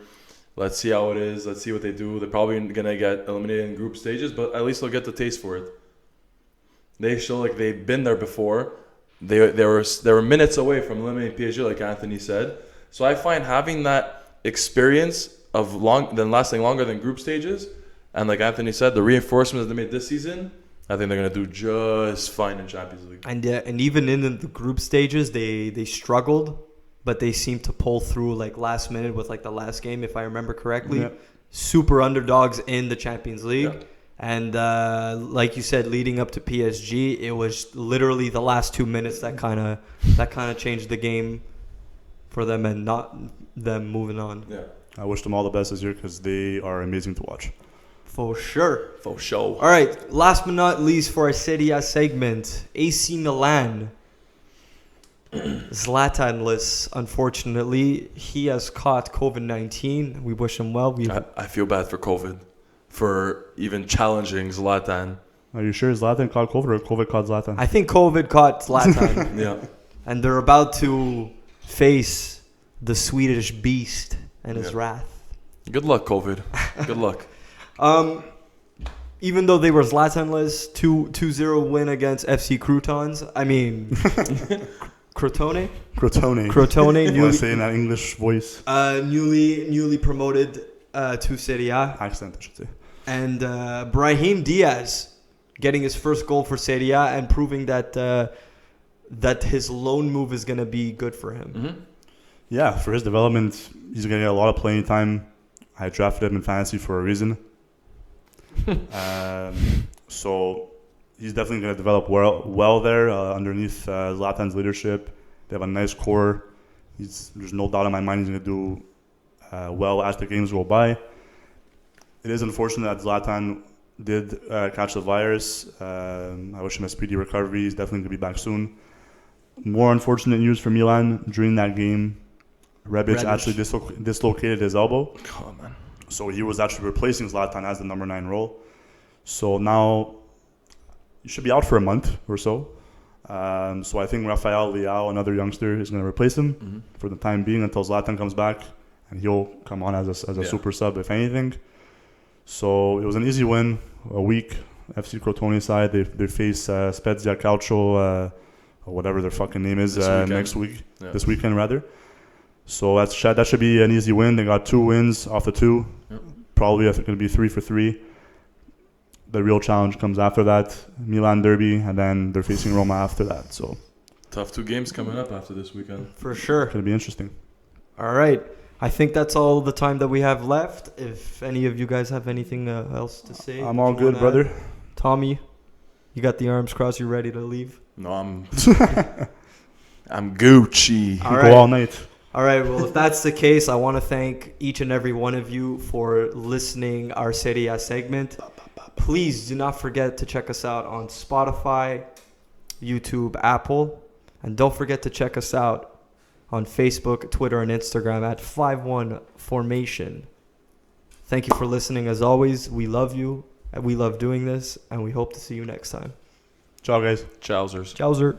Let's see how it is. Let's see what they do. They're probably gonna get eliminated in group stages, but at least they'll get the taste for it. They show like they've been there before. They were minutes away from eliminating PSG, like Anthony said. So I find having that experience of lasting longer than group stages, and like Anthony said, the reinforcements they made this season, I think they're gonna do just fine in Champions League. And even in the group stages, they struggled, but they seemed to pull through like last minute with like the last game, if I remember correctly. Yeah. Super underdogs in the Champions League. Yeah. And like you said, leading up to PSG, it was literally the last 2 minutes that kind of changed the game for them, and not them moving on. Yeah, I wish them all the best this year, because they are amazing to watch. For sure. for sure. All right, last but not least for our Serie A segment, AC Milan. Zlatan-less, unfortunately. He has caught COVID-19. We wish him well. I feel bad for COVID, for even challenging Zlatan. Are you sure Zlatan caught COVID, or COVID caught Zlatan? I think COVID caught Zlatan. Yeah. And they're about to face the Swedish beast and his Yeah. wrath. Good luck, COVID. Good luck. Even though they were Zlatan-less, 2-0 win against FC Croutons. I mean, Crotone? Crotone. Crotone, You want to say in that English voice? newly promoted to Serie A. Accent, I should say. And Brahim Diaz getting his first goal for Serie A and proving that his loan move is going to be good for him. Mm-hmm. Yeah, for his development, he's going to get a lot of playing time. I drafted him in fantasy for a reason. So he's definitely going to develop well there underneath Zlatan's leadership. They have a nice core. There's no doubt in my mind he's going to do well as the games go by. It is unfortunate that Zlatan did catch the virus. I wish him a speedy recovery. He's definitely going to be back soon. More unfortunate news for Milan during that game. Rebic actually dislocated his elbow. Oh, man. So he was actually replacing Zlatan as the number 9 role. So now he should be out for a month or so. So I think Rafael Leao, another youngster, is going to replace him for the time being until Zlatan comes back, and he'll come on as a super sub if anything. So it was an easy win. A week FC Crotone side, they face Spezia Calcio, or whatever their fucking name is, next week. Yeah. This weekend rather. So that should be an easy win. They got 2 wins off the 2. Yep. Probably I think it'll be 3 for 3. The real challenge comes after that, Milan derby, and then they're facing Roma after that. So tough 2 games coming up after this weekend. For sure. It's going to be interesting. All right. I think that's all the time that we have left. If any of you guys have anything else to say. I'm all good, brother. Tommy, you got the arms crossed. You ready to leave? No, I'm Gucci. All right. Go all night. All right. Well, if that's the case, I want to thank each and every one of you for listening our Serie A segment. Please do not forget to check us out on Spotify, YouTube, Apple. And don't forget to check us out on Facebook, Twitter, and Instagram at 51 Formation. Thank you for listening. As always, we love you. We love doing this. And we hope to see you next time. Ciao, guys. Chowsers. Chowser.